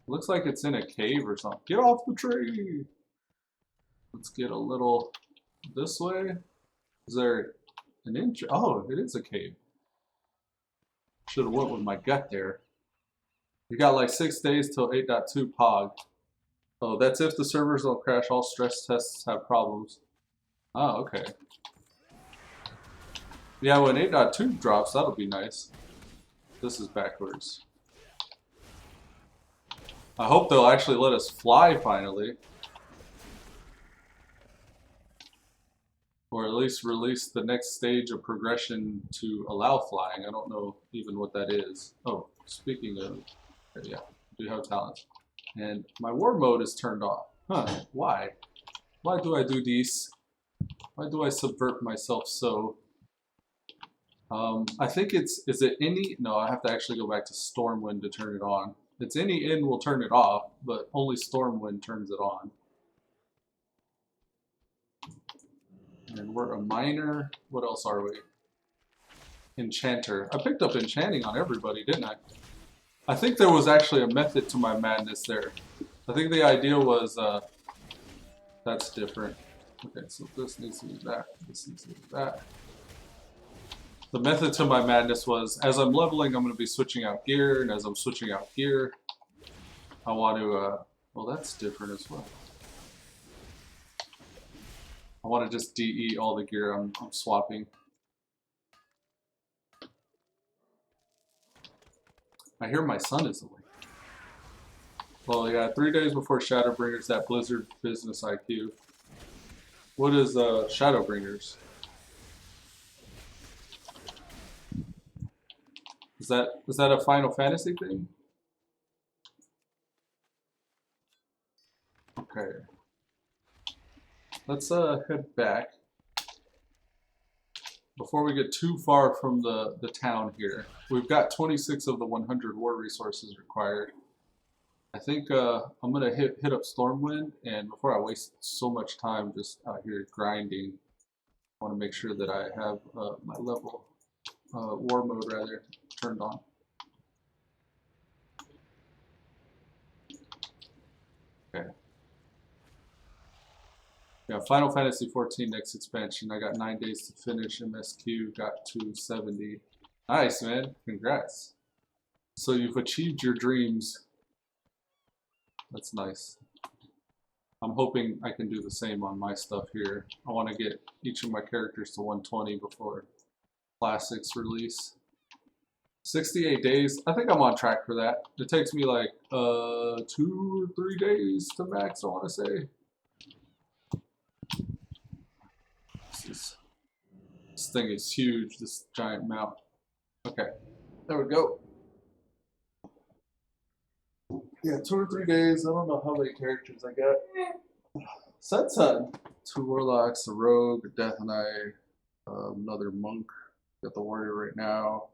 Looks like it's in a cave or something. Get off the tree! Let's get a little this way. Is there an inch? Oh, it is a cave. Should have went with my gut there. You got like 6 days till 8.2 POG. Oh, that's if the servers don't crash. All stress tests have problems. Oh, okay. Yeah, when 8.2 drops, that'll be nice. This is backwards. I hope they'll actually let us fly finally. Or at least release the next stage of progression to allow flying. I don't know even what that is. Oh, speaking of, yeah, do have talent. And my war mode is turned off. Huh, why? Why do I do this? Why do I subvert myself so? I think it's, is it any? No, I have to actually go back to Stormwind to turn it on. It's any in will turn it off, but only Stormwind turns it on. And we're a miner. What else are we? Enchanter. I picked up enchanting on everybody, didn't I? I think there was actually a method to my madness there. I think the idea was, that's different. Okay, so this needs to be that. This needs to be that. The method to my madness was, as I'm leveling, I'm going to be switching out gear, and as I'm switching out gear, I want to, well, that's different as well. I want to just DE all the gear I'm swapping. I hear my son is awake. Well, yeah, 3 days before Shadowbringers, that Blizzard business IQ. What is Shadowbringers? Is that a Final Fantasy thing? Okay. Let's head back. Before we get too far from the town here. We've got 26 of the 100 war resources required. I think I'm gonna hit up Stormwind, and before I waste so much time just out here grinding, I want to make sure that I have my level war mode rather turned on. Okay. Yeah, Final Fantasy 14 next expansion. I got 9 days to finish. MSQ got 270. Nice, man. Congrats. So you've achieved your dreams. That's nice. I'm hoping I can do the same on my stuff here. I want to get each of my characters to 120 before Classics release. 68 days. I think I'm on track for that. It takes me like 2 or 3 days to max, I want to say. This thing is huge, this giant mount. Okay, there we go. Yeah, 2 or 3 days. I don't know how many characters I got. Sun. 2 warlocks, a rogue, a death knight, another monk. Got the warrior right now.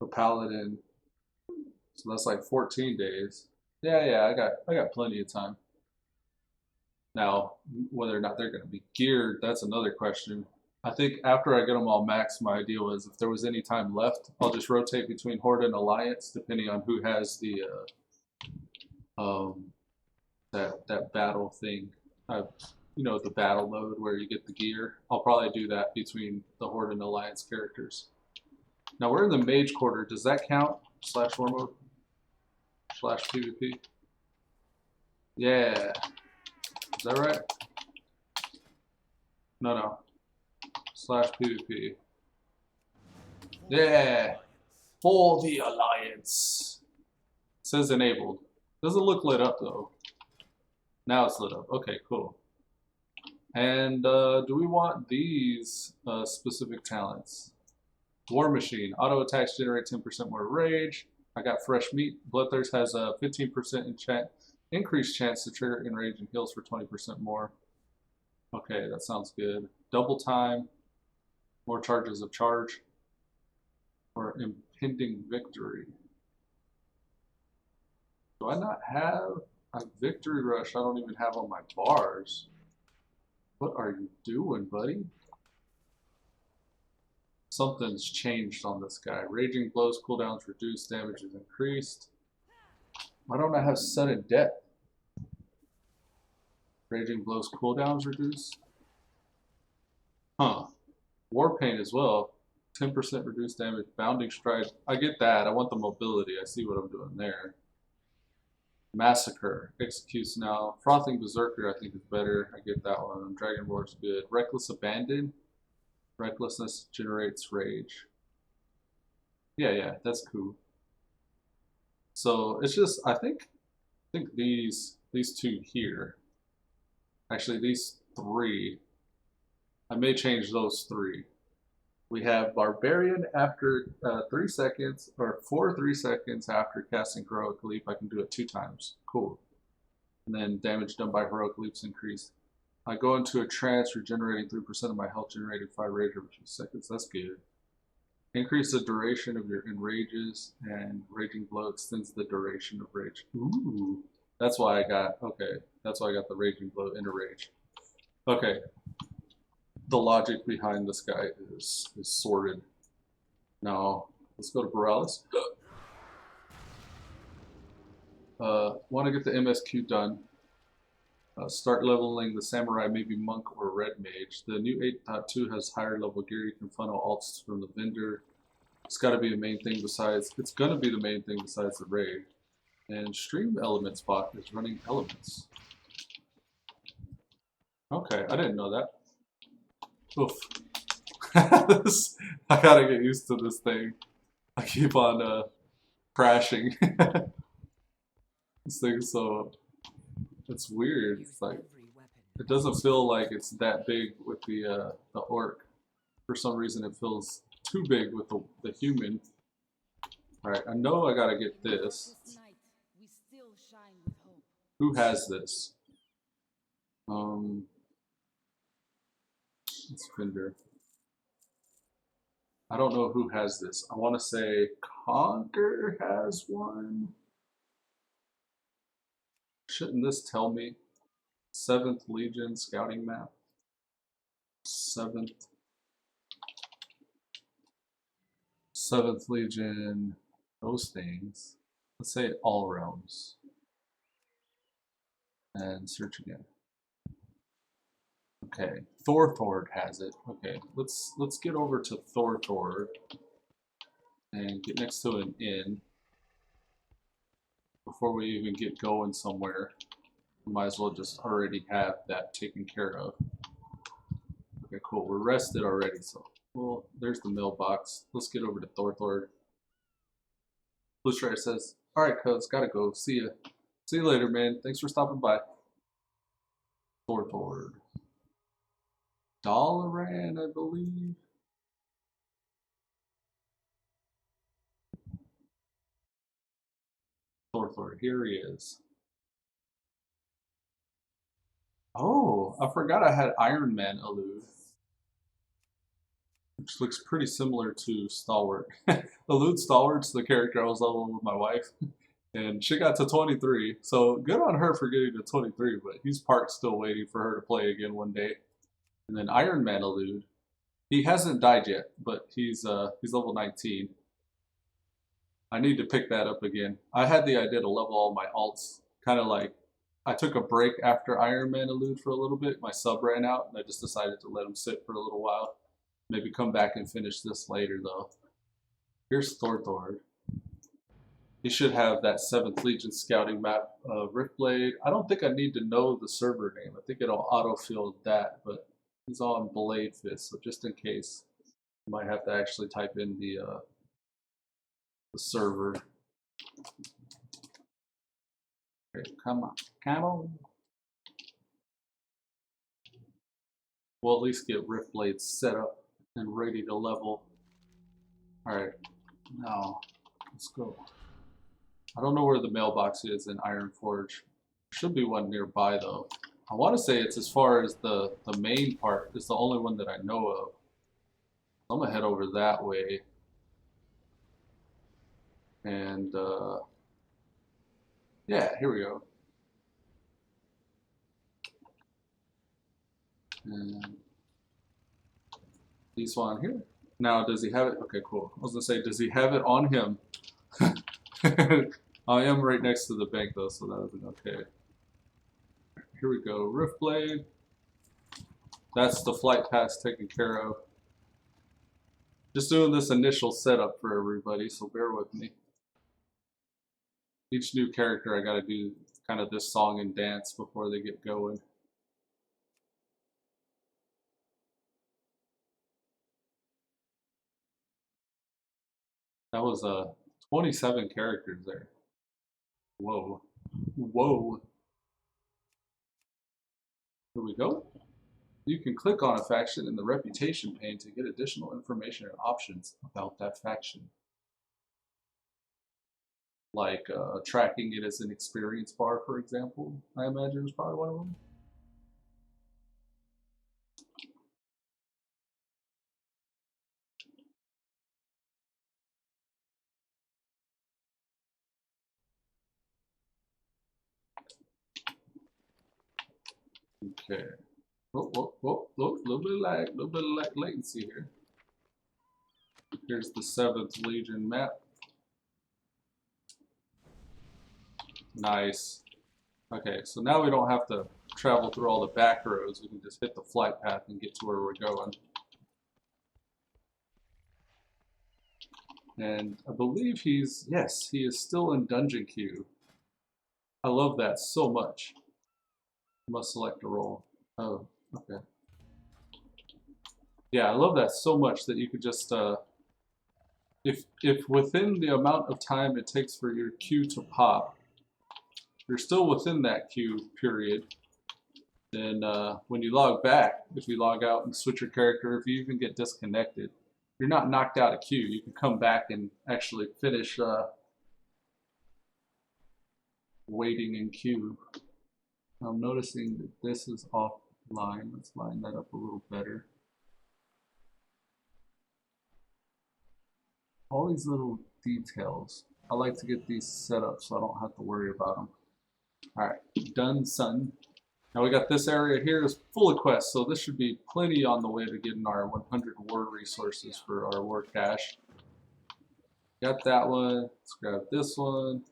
The paladin. So that's like 14 days. Yeah, I got plenty of time. Now, whether or not they're going to be geared, that's another question. I think after I get them all maxed, my idea was if there was any time left, I'll just rotate between Horde and Alliance, depending on who has the that battle thing. You know, the battle mode where you get the gear. I'll probably do that between the Horde and Alliance characters. Now we're in the Mage Quarter. Does that count? / war mode? / PvP? Yeah. Is that right? No. / PvP. Yeah. For the Alliance. It says enabled. Doesn't look lit up though. Now it's lit up. Okay, cool. And do we want these specific talents? War Machine. Auto attacks generate 10% more rage. I got Fresh Meat. Bloodthirst has a 15% increased chance to trigger enrage and heals for 20% more. Okay, that sounds good. Double time. More charges of charge. Or impending victory. Do I not have a victory rush? I don't even have on my bars. What are you doing, buddy? Something's changed on this guy. Raging blows cooldowns reduced, damage is increased. Why don't I have sudden death? Raging blows cooldowns reduced? Huh. War paint as well. 10% reduced damage. Bounding stride. I get that. I want the mobility. I see what I'm doing there. Massacre. Executes now. Frothing Berserker I think is better. I get that one. Dragon Roar is good. Reckless Abandon. Recklessness generates rage. Yeah, that's cool. So it's just I think these two here. Actually these three. I may change those three. We have Barbarian after 3 seconds, or for 3 seconds after casting Heroic Leap. I can do it 2 times. Cool. And then damage done by Heroic Leaps increased. I go into a trance, regenerating 3% of my health, generating 5 rage every 2 seconds. That's good. Increase the duration of your enrages, and Raging Blow extends the duration of rage. Ooh. That's why I got, okay. That's why I got the Raging Blow into rage. Okay. The logic behind this guy is sorted. Now, let's go to Borealis. Want to get the MSQ done. Start leveling the Samurai, maybe Monk or Red Mage. The new 8.2 has higher level gear. You can funnel alts from the vendor. It's got to be a main thing besides, it's going to be the main thing besides the raid. And Stream Elements bot is running elements. Okay, I didn't know that. Oof. I gotta get used to this thing. I keep on crashing. This thing's so, it's weird. It's like, it doesn't feel like it's that big with the orc. For some reason it feels too big with the human. Alright, I know I gotta get this. Who has this? It's Fender. I don't know who has this. I want to say Conquer has one. Shouldn't this tell me? 7th Legion scouting map. 7th Legion, those things. Let's say all realms. And search again. Okay, Thorthord has it. Okay, let's get over to Thorthord and get next to an inn before we even get going somewhere. We might as well just already have that taken care of. Okay, cool. We're rested already, so well, there's the mailbox. Let's get over to Thorthord. Blue Strider says, "All right, cuz, gotta go. See ya. See you later, man. Thanks for stopping by." Thorthord. Dalaran, I believe. Thorthord, here he is. Oh, I forgot I had Iron Man Elude, which looks pretty similar to Stalwart. Elude Stalwart's the character I was leveling with my wife. And she got to 23. So good on her for getting to 23, but he's parked still waiting for her to play again one day. And then Iron Man Elude. He hasn't died yet, but he's level 19. I need to pick that up again. I had the idea to level all my alts, kind of like I took a break after Iron Man Elude for a little bit. My sub ran out, and I just decided to let him sit for a little while. Maybe come back and finish this later, though. Here's Thorthord. He should have that 7th Legion scouting map, Riftblade. I don't think I need to know the server name. I think it'll autofill that, but he's on Blade Fist, so just in case, I might have to actually type in the server. Okay, come on, come on. We'll at least get Riftblade set up and ready to level. Alright, now let's go. I don't know where the mailbox is in Ironforge. There should be one nearby though. I want to say it's as far as the main part. It's the only one that I know of. I'm gonna head over that way. And yeah, here we go. And this one here. Now, does he have it? Okay, cool. I was gonna say, does he have it on him? I am right next to the bank though, so that would be okay. Here we go, Riftblade. That's the flight pass taken care of. Just doing this initial setup for everybody, so bear with me. Each new character I gotta do kind of this song and dance before they get going. That was 27 characters there. Whoa. Whoa. Here we go. You can click on a faction in the reputation pane to get additional information and options about that faction. Like tracking it as an experience bar, for example, I imagine is probably one of them. Okay. Little bit of latency here. Here's the 7th Legion map. Nice. Okay, so now we don't have to travel through all the back roads. We can just hit the flight path and get to where we're going. And I believe yes, he is still in Dungeon Queue. I love that so much. Must select a role. Oh, okay. Yeah, I love that so much that you could just, if within the amount of time it takes for your queue to pop, you're still within that queue period, then when you log back, if you log out and switch your character, if you even get disconnected, you're not knocked out of queue. You can come back and actually finish waiting in queue. I'm noticing that this is offline. Let's line that up a little better. All these little details. I like to get these set up so I don't have to worry about them. Alright, done, son. Now we got this area here is full of quests, so this should be plenty on the way to getting our 100 war resources for our war cache. Got that one. Let's grab this one.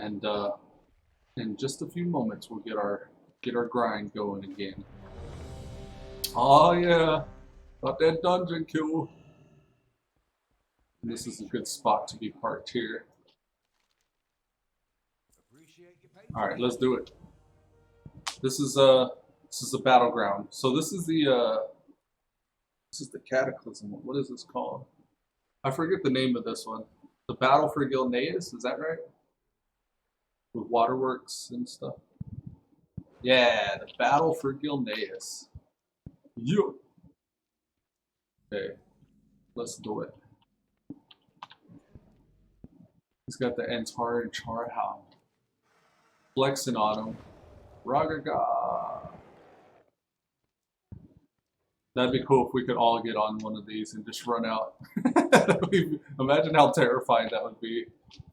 And in just a few moments we'll get our grind going again. Oh yeah, got that dungeon queue. And this is a good spot to be parked here. All right, let's do it. This is a battleground. So this is the Cataclysm. What is this called? I forget the name of this one. The Battle for Gilneas, is that right? With waterworks and stuff. Yeah, the Battle for Gilneas. Yeah. Okay, let's do it. He's got the Antari Charhound. Flexing on him. Ragaga. That'd be cool if we could all get on one of these and just run out. Imagine how terrifying that would be.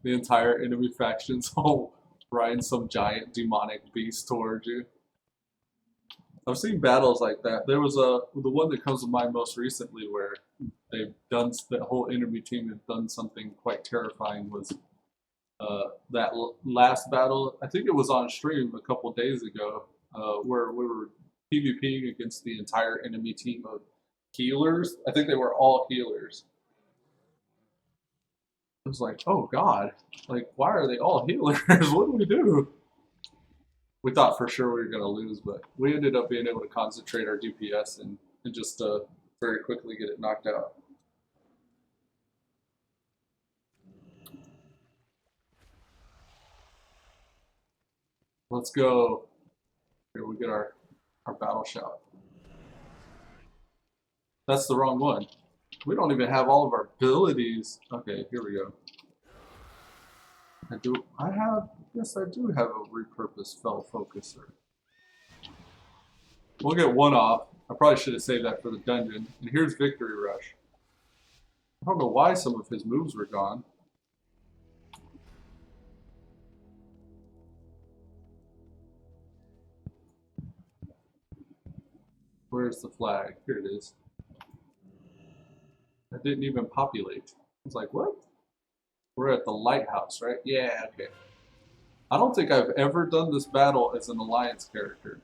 The entire enemy factions all riding some giant demonic beast towards you. I've seen battles like that. There was the one that comes to mind most recently where the whole enemy team had done something quite terrifying. Was that last battle? I think it was on stream a couple days ago, where we were PvPing against the entire enemy team of healers. I think they were all healers. I was like, oh god, like why are they all healers? What do we do? We thought for sure we were going to lose, but we ended up being able to concentrate our DPS and just very quickly get it knocked out. Let's go. Here we get our battle shout. That's the wrong one. We don't even have all of our abilities. Okay, here we go. Yes, I do have a repurposed spell focuser. We'll get one off. I probably should have saved that for the dungeon. And here's Victory Rush. I don't know why some of his moves were gone. Where's the flag? Here it is. That didn't even populate. I was like, what? We're at the lighthouse, right? Yeah, okay. I don't think I've ever done this battle as an alliance character.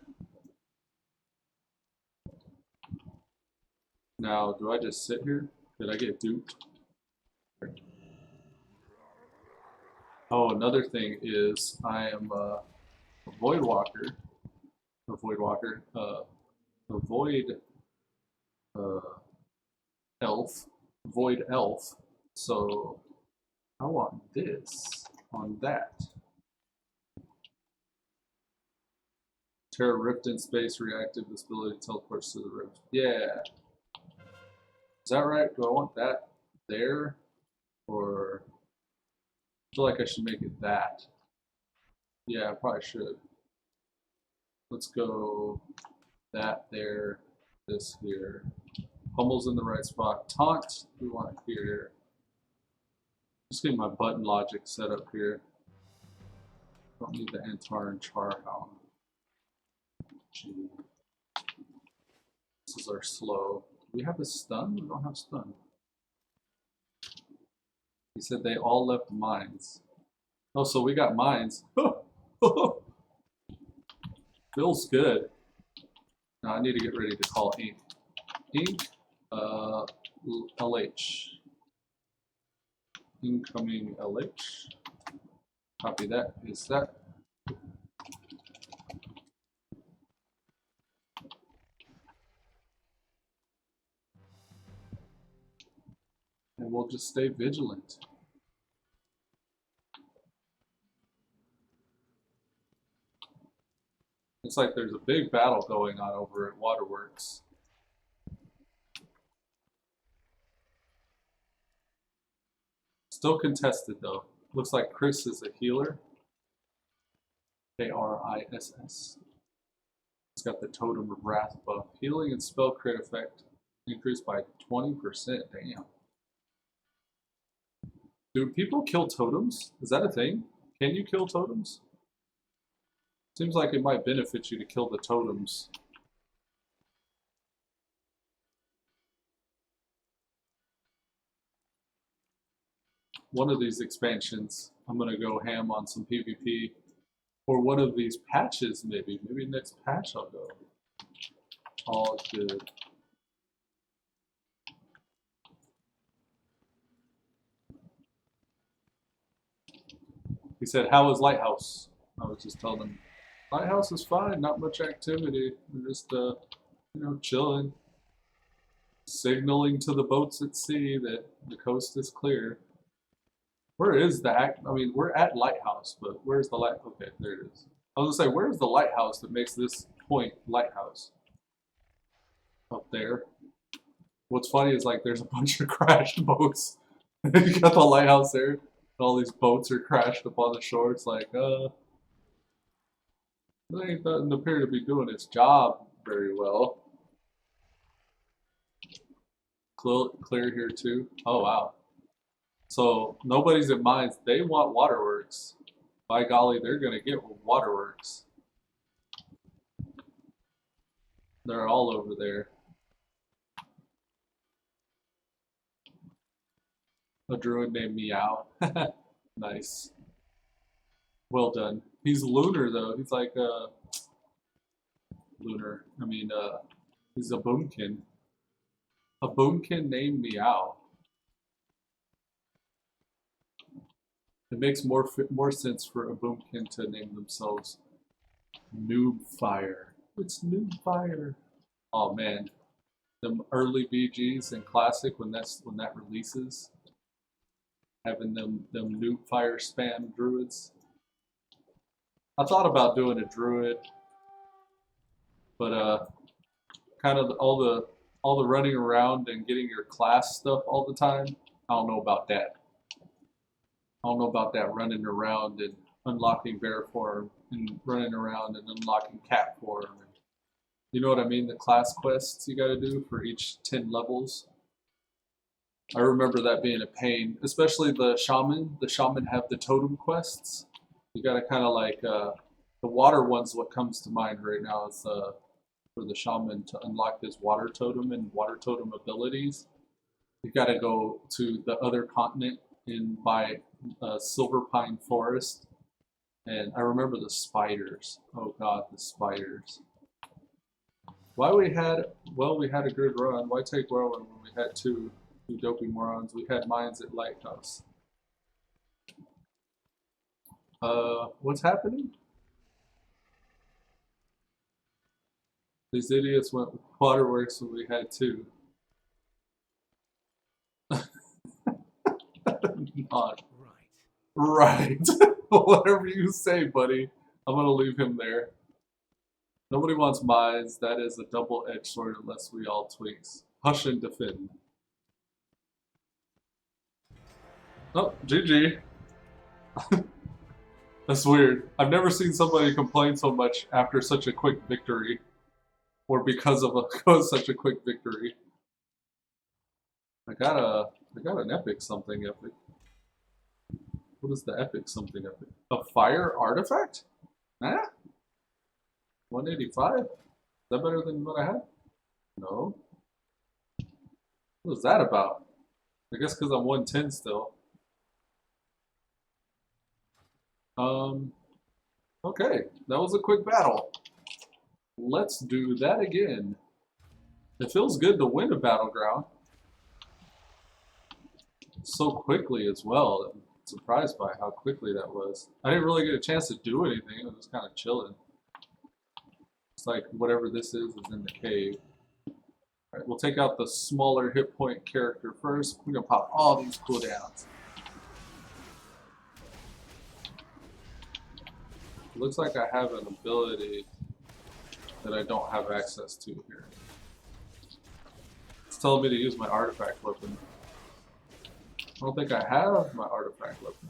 Now, do I just sit here? Did I get duped? Oh, another thing is I am a Void Walker. A Void Walker. A Void Elf. Void Elf. So I want this on that. Terra Rift in space, reactive, this ability teleports to the rift. Yeah. Is that right? Do I want that there? Or I feel like I should make it that. Yeah, I probably should. Let's go that there, this here. Hummel's in the right spot. Taunt, we want it here. Just getting my button logic set up here. Don't need the Antar and Charhound. This is our slow. Do we have a stun? We don't have stun. He said they all left mines. Oh, so we got mines. Feels good. Now I need to get ready to call ink. Ink, LH. Incoming LH. Copy that. Is that? And we'll just stay vigilant. Looks like there's a big battle going on over at Waterworks. Still contested though. Looks like Chris is a healer. K-R-I-S-S. It's got the Totem of Wrath buff. Healing and spell crit effect increased by 20%. Damn. Do people kill totems? Is that a thing? Can you kill totems? Seems like it might benefit you to kill the totems. One of these expansions, I'm going to go ham on some PvP. Or one of these patches, maybe. Maybe next patch I'll go. All good. He said, how is Lighthouse? I was just telling him, Lighthouse is fine, not much activity. We're just, chilling. Signaling to the boats at sea that the coast is clear. Where is the we're at Lighthouse, but where's the light? Okay, there it is. I was gonna say, where's the lighthouse that makes this point lighthouse? Up there. What's funny is like there's a bunch of crashed boats. You got the lighthouse there, and all these boats are crashed up on the shore. It's like, it ain't doesn't appear to be doing its job very well. clear here too. Oh wow. So nobody's at mines. They want waterworks. By golly, they're gonna get waterworks. They're all over there. A druid named Meow. Nice. Well done. He's lunar though. He's like lunar. I mean, he's a boomkin. A boomkin named Meow. It makes more sense for a boomkin to name themselves Noob Fire. It's Noob Fire. Oh man, them early BGs in Classic when that releases, having them Noob Fire spam druids. I thought about doing a druid, but kind of all the running around and getting your class stuff all the time. I don't know about that. I don't know about that running around and unlocking bear form and running around and unlocking cat form. You know what I mean? The class quests you gotta do for each 10 levels. I remember that being a pain, especially the shaman. The shaman have the totem quests. You gotta kind of like, the water one's what comes to mind right now is for the shaman to unlock his water totem and water totem abilities. You gotta go to the other continent in by Silver Pine Forest, and I remember the spiders. Oh god, the spiders. We had a good run. Why take well when we had two dopey morons? We had mines at Lighthouse. What's happening? These idiots went with waterworks when we had two. Not right. Whatever you say, buddy. I'm gonna leave him there. Nobody wants mines. That is a double-edged sword unless we all tweaks. Hush and defend. Oh, GG. That's weird. I've never seen somebody complain so much after such a quick victory. Or because of such a quick victory. I got an epic something epic. What is the epic something epic? A fire artifact? Huh? 185? Is that better than what I had? No. What was that about? I guess because I'm 110 still. Okay, that was a quick battle. Let's do that again. It feels good to win a battleground. So quickly as well. I'm surprised by how quickly that was. I didn't really get a chance to do anything. I was kind of chilling. It's like whatever this is in the cave. Alright, we'll take out the smaller hit point character first. We're gonna pop all these cooldowns. Looks like I have an ability that I don't have access to here. It's telling me to use my artifact weapon. I don't think I have my artifact weapon.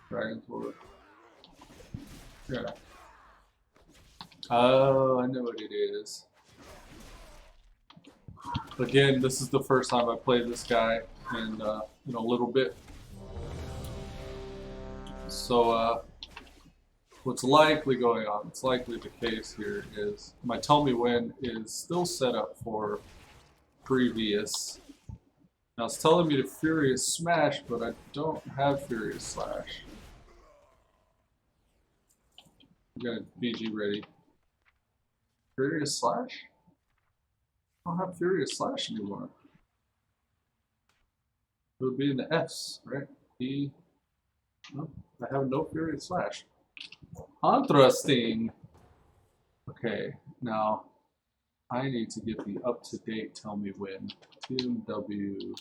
Dragon's Lord. Yeah. Oh, I know what it is. Again, this is the first time I played this guy in a little bit. So what's likely going on, what's likely the case here is my Tell Me When is still set up for previous. Now it's telling me to Furious Smash, but I don't have Furious Slash. I'm gonna BG ready. Furious Slash? I don't have Furious Slash anymore. It would be in the F's, right? E. No, I have no Furious Slash. Interesting. Okay, now I need to get the up-to-date Tell Me When. TMW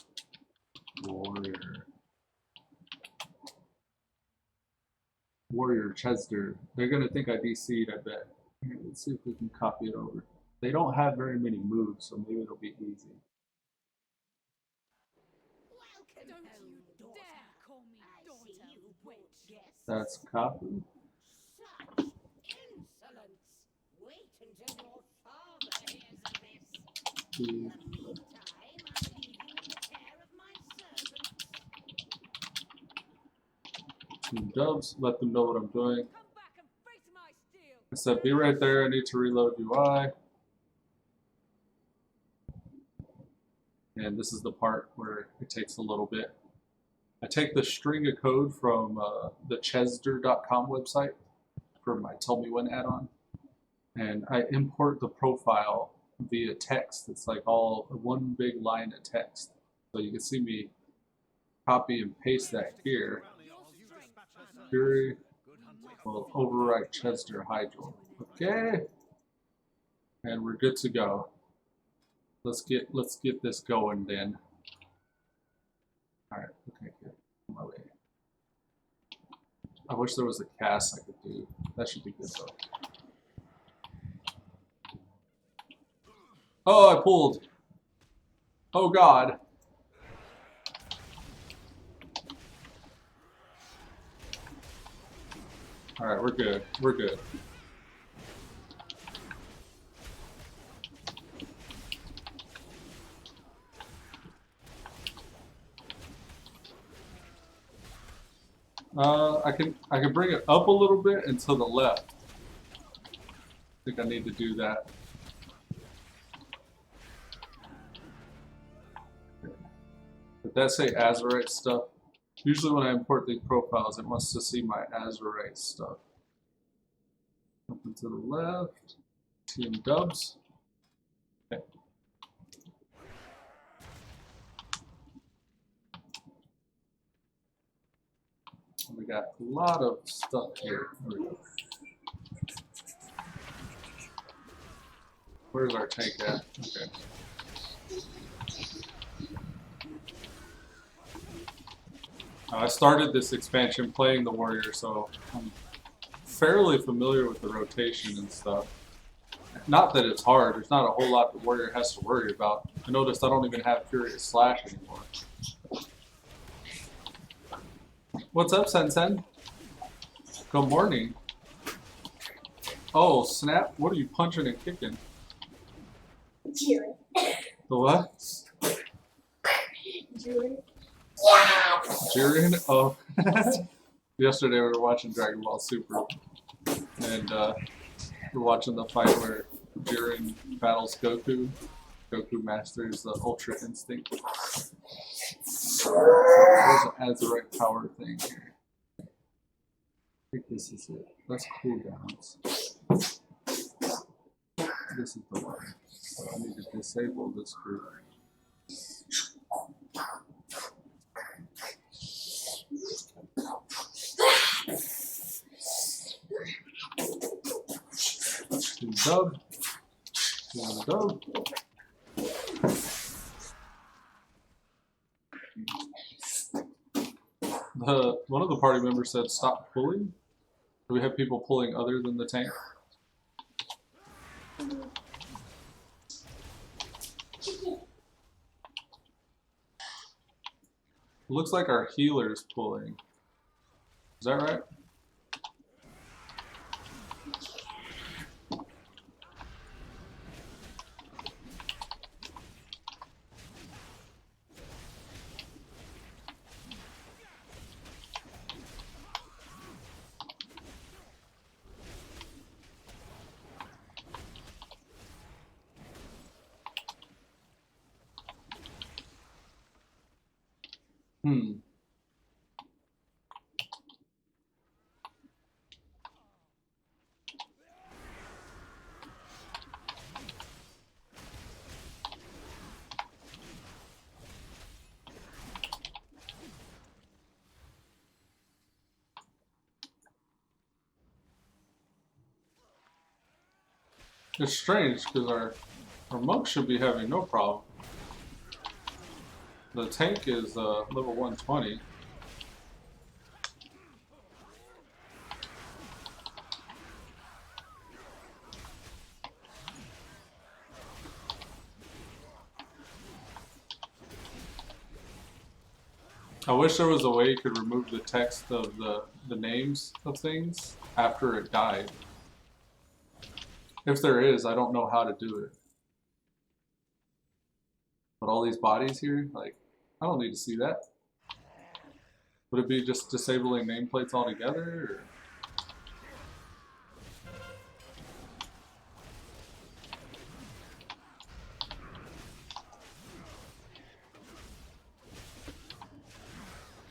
Warrior Chester. They're gonna think I DC'd, I bet. Here, let's see if we can copy it over. They don't have very many moves, so maybe it'll be easy. That's copy. The Team Dubs, let them know what I'm doing. I said, be right there, I need to reload UI. And this is the part where it takes a little bit. I take the string of code from the chesder.com website for my Tell Me When add-on, and I import the profile via text. It's like all one big line of text. So you can see me copy and paste that here. Fury will overwrite Chester Hydro. Okay, and we're good to go. Let's get this going then. All right, okay, good. On my way. I wish there was a cast I could do. That should be good though. Oh, I pulled. Oh God. All right, we're good. We're good. I can bring it up a little bit and to the left. I think I need to do that. Did that say Azurite stuff? Usually when I import these profiles, it wants to see my Azurite stuff. Up and to the left. Team Dubs. Okay. We got a lot of stuff here. There we go. Where's our tank at? Okay. I started this expansion playing the warrior, so I'm fairly familiar with the rotation and stuff. Not that it's hard, there's not a whole lot the warrior has to worry about. I noticed I don't even have Furious Slash anymore. What's up, Sen? Good morning. Oh, snap. What are you punching and kicking? Jiren. The what? Jiren. Jiren? Oh. Yesterday we were watching Dragon Ball Super. And we're watching the fight where Jiren battles Goku. Goku masters the Ultra Instinct. There's an Azurite power thing here. I think this is it. That's cooldowns. This is the one. So I need to disable this group. Team Dub. Team Dub. One of the party members said stop pulling. Do we have people pulling other than the tank? Looks like our healer's pulling. Is that right? It's strange because our monk should be having no problem. The tank is level 120. I wish there was a way you could remove the text of the names of things after it died. If there is, I don't know how to do it. all these bodies here? Like, I don't need to see that. Would it be just disabling nameplates altogether? Or?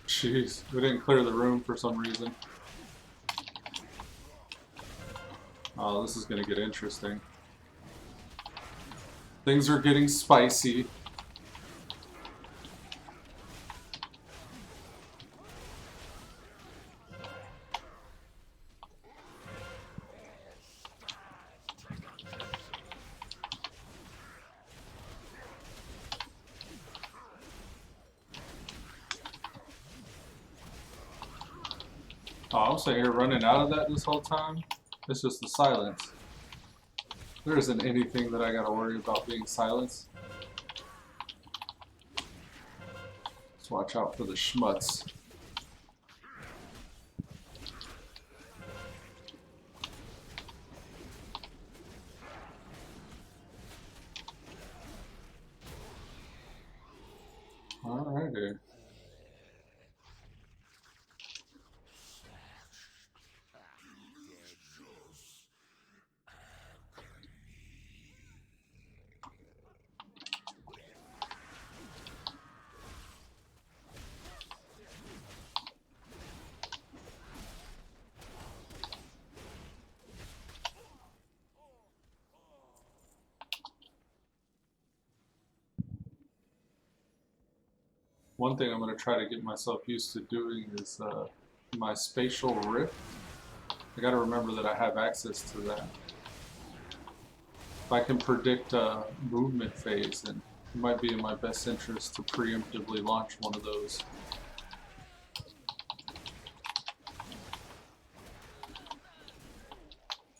Jeez, we didn't clear the room for some reason. Oh, this is gonna get interesting. Things are getting spicy. Oh, I'm sitting here running out of that this whole time. It's just the silence. There isn't anything that I gotta worry about being silenced. Let's watch out for the schmutz. Alrighty. One thing I'm going to try to get myself used to doing is my spatial rift. I got to remember that I have access to that. If I can predict a movement phase, then it might be in my best interest to preemptively launch one of those.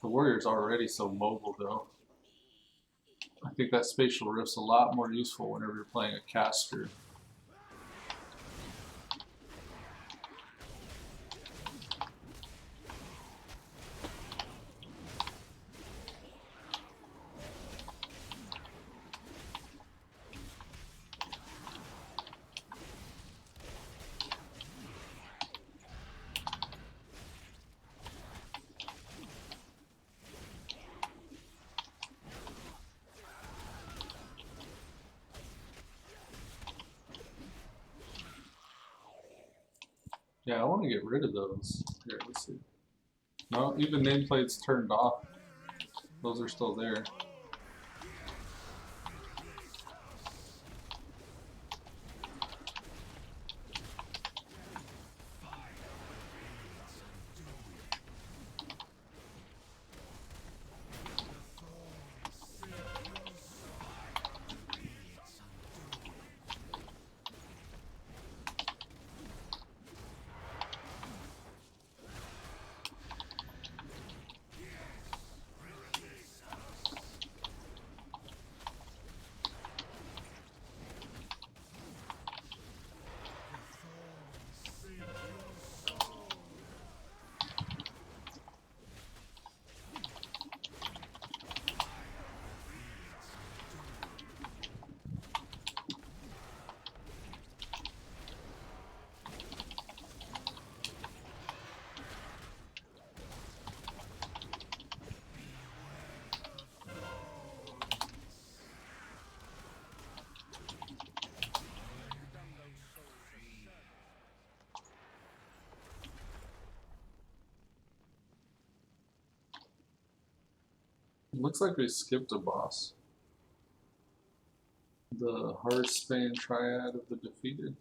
The warrior's already so mobile though. I think that spatial rift's a lot more useful whenever you're playing a caster. Yeah, I want to get rid of those. Here, let's see. No, even nameplates turned off. Those are still there. Looks like we skipped a boss. The hard span triad of the defeated.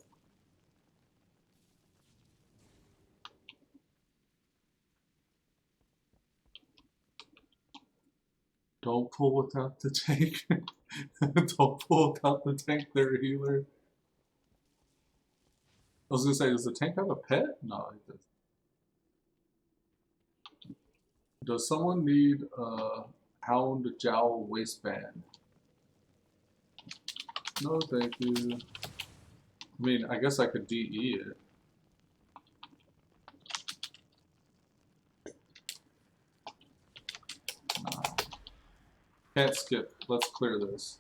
Don't pull without the tank. Don't pull without the tank, they're a healer. I was gonna say, does the tank have a pet? No, it doesn't. Does someone need a Hound Jowl waistband? No, thank you. I mean, I guess I could DE it. No. Can't skip. Let's clear this.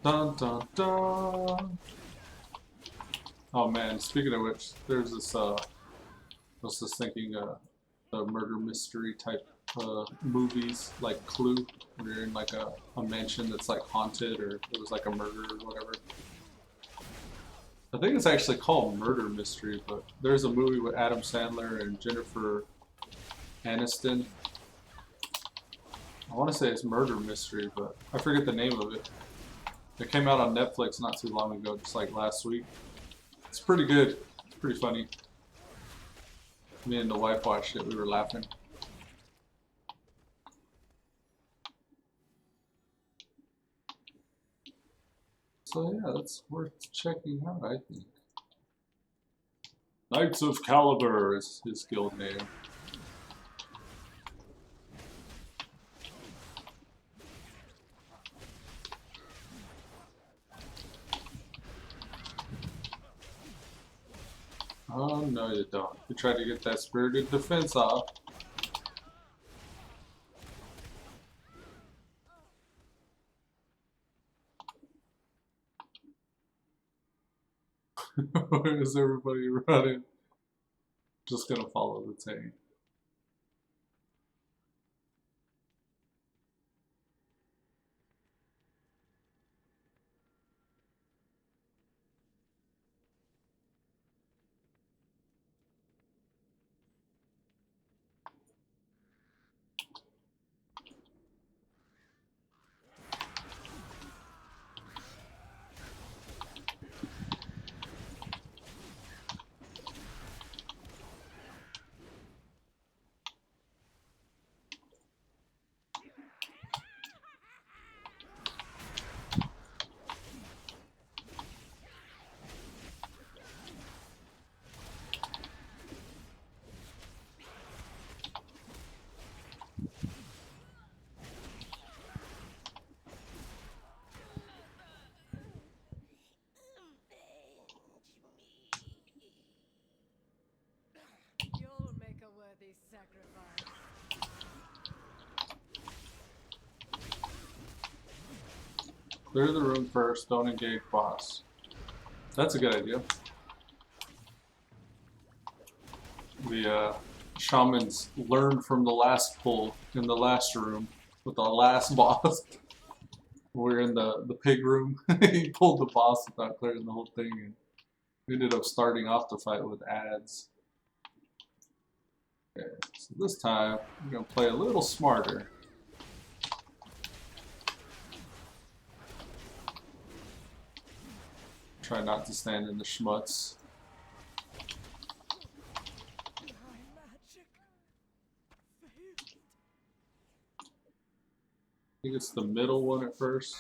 Dun dun dun. Oh man, speaking of which, there's this I was just thinking the murder mystery type movies like Clue, where you're in like a mansion that's like haunted or it was like a murder or whatever. I think it's actually called Murder Mystery, but there's a movie with Adam Sandler and Jennifer Aniston. I want to say it's Murder Mystery, but I forget the name of it. It came out on Netflix not too long ago, just like last week. It's pretty good. It's pretty funny. Me and the wife watched it. We were laughing. So yeah, that's worth checking out, I think. Knights of Caliber is his guild name. Oh, no you don't. You try to get that spirited defense off. Where is everybody running? Just gonna follow the tank. You'll make a worthy sacrifice. Clear the room first, don't engage boss. That's a good idea. The shamans learned from the last pull in the last room with the last boss. We're in the pig room. He pulled the boss without clearing the whole thing and we ended up starting off the fight with ads. Okay, so this time I'm gonna play a little smarter. Try not to stand in the schmutz. My magic failed. I think it's the middle one at first.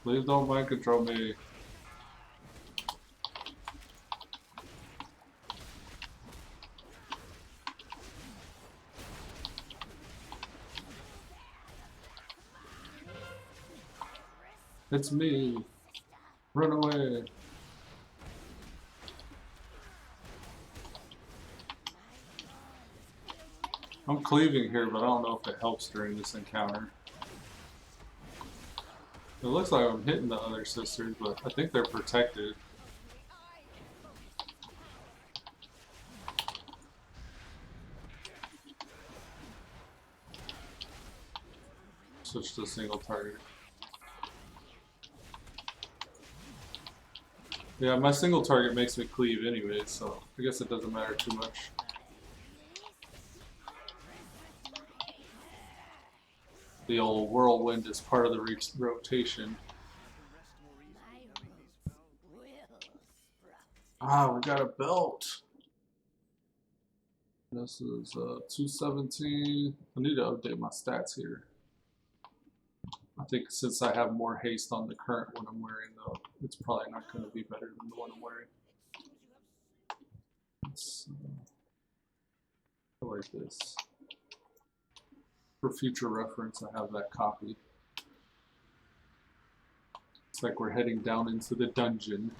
Please don't mind control me. It's me. Run away. I'm cleaving here, but I don't know if it helps during this encounter. It looks like I'm hitting the other sisters, but I think they're protected. Switch to single target. Yeah, my single target makes me cleave anyway, so I guess it doesn't matter too much. The old whirlwind is part of the rotation. Ah, we got a belt. This is 217. I need to update my stats here. I think since I have more haste on the current one I'm wearing, though, it's probably not going to be better than the one I'm wearing. Let's go like this. For future reference, I have that copy. It's like we're heading down into the dungeon.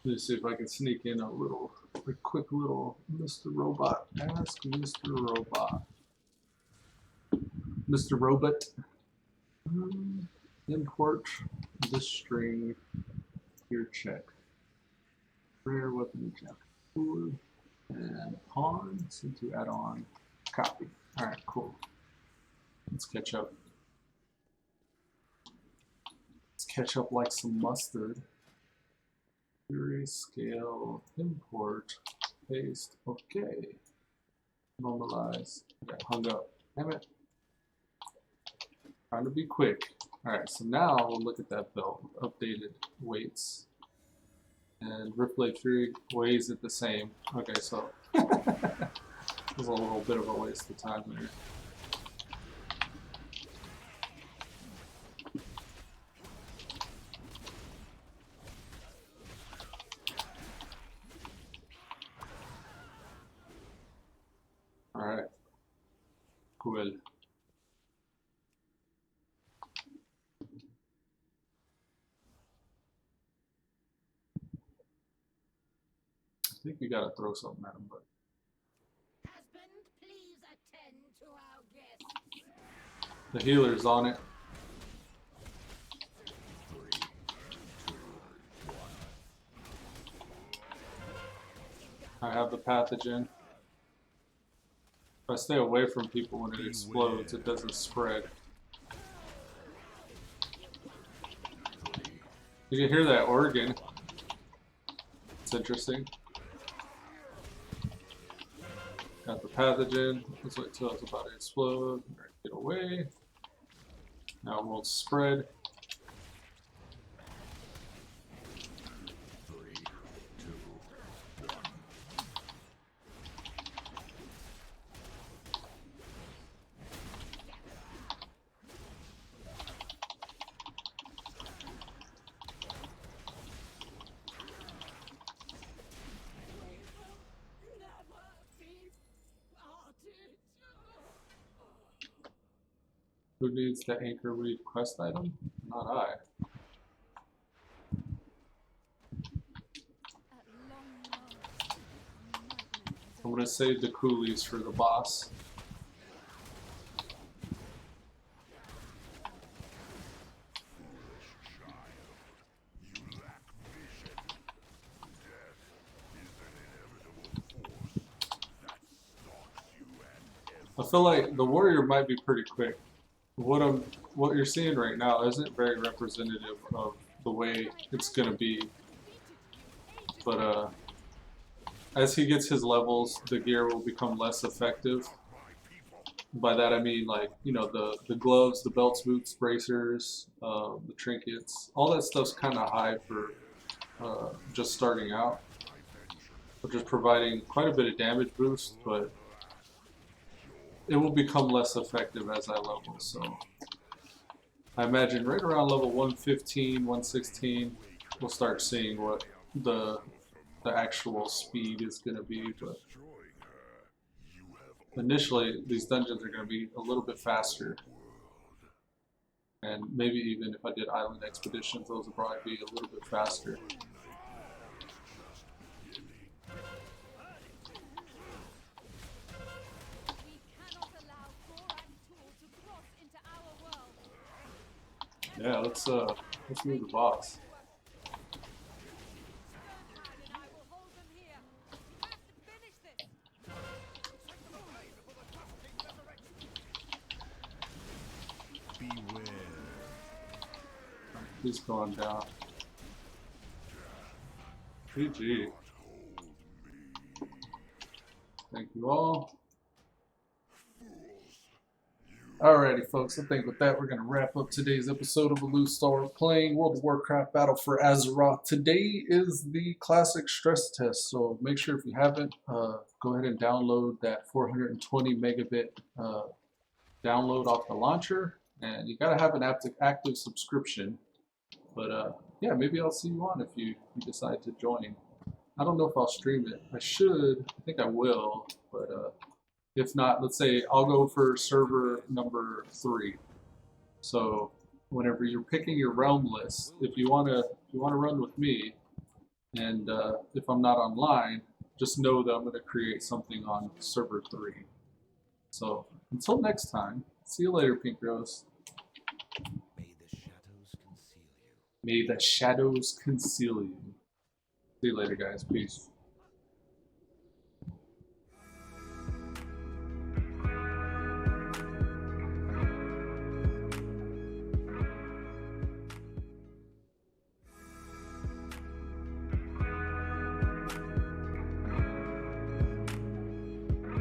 Let me see if I can sneak in a quick little Mr. Robot. Ask Mr. Robot. Mr. Robot. Import this string. Here, check. Rare weapon check. Food. And pawn. Since you add on. Copy. Alright, cool. Let's catch up. Let's catch up like some mustard. Query, scale, import, paste, okay. Normalize. Got hung up. Damn it. Trying to be quick. Alright, so now we'll look at that belt. Updated weights. And Riftblade Fury weighs it the same. Okay, so it was a little bit of a waste of time there. Alright. Cool. I think you gotta throw something at him, but Husband, please attend to our guests. the healer's on it. I have the pathogen. If I stay away from people when it explodes, it doesn't spread. You can hear that organ. It's interesting. Got the pathogen. Let's wait till it's about to explode. Alright, get away. Now it won't spread. Who needs the anchor read quest item? Not I. I'm gonna save the coolies for the boss. I feel like the warrior might be pretty quick. What you're seeing right now isn't very representative of the way it's gonna be. But as he gets his levels, the gear will become less effective. By that I mean, like, you know, the gloves, the belts, boots, bracers, the trinkets, all that stuff's kind of high for just starting out. Which is providing quite a bit of damage boost, but it will become less effective as I level. So I imagine right around level 115, 116, we'll start seeing what the actual speed is going to be. But initially, these dungeons are going to be a little bit faster. And maybe even if I did island expeditions, those would probably be a little bit faster. Yeah, let's move the boss. Beware. He's going down. GG. Thank you all. Alrighty, folks, I think with that, we're going to wrap up today's episode of Elude, Stalwart playing World of Warcraft Battle for Azeroth. Today is the classic stress test, so make sure if you haven't, go ahead and download that 420 megabit download off the launcher, and you got to have an active subscription. But yeah, maybe I'll see you on if you decide to join. I don't know if I'll stream it. I should. I think I will, but if not, let's say I'll go for server number 3. So whenever you're picking your realm list, if you wanna run with me, And if I'm not online, just know that I'm going to create something on server 3. So until next time, see you later, Pink Rose. May the shadows conceal you. May the shadows conceal you. See you later, guys. Peace.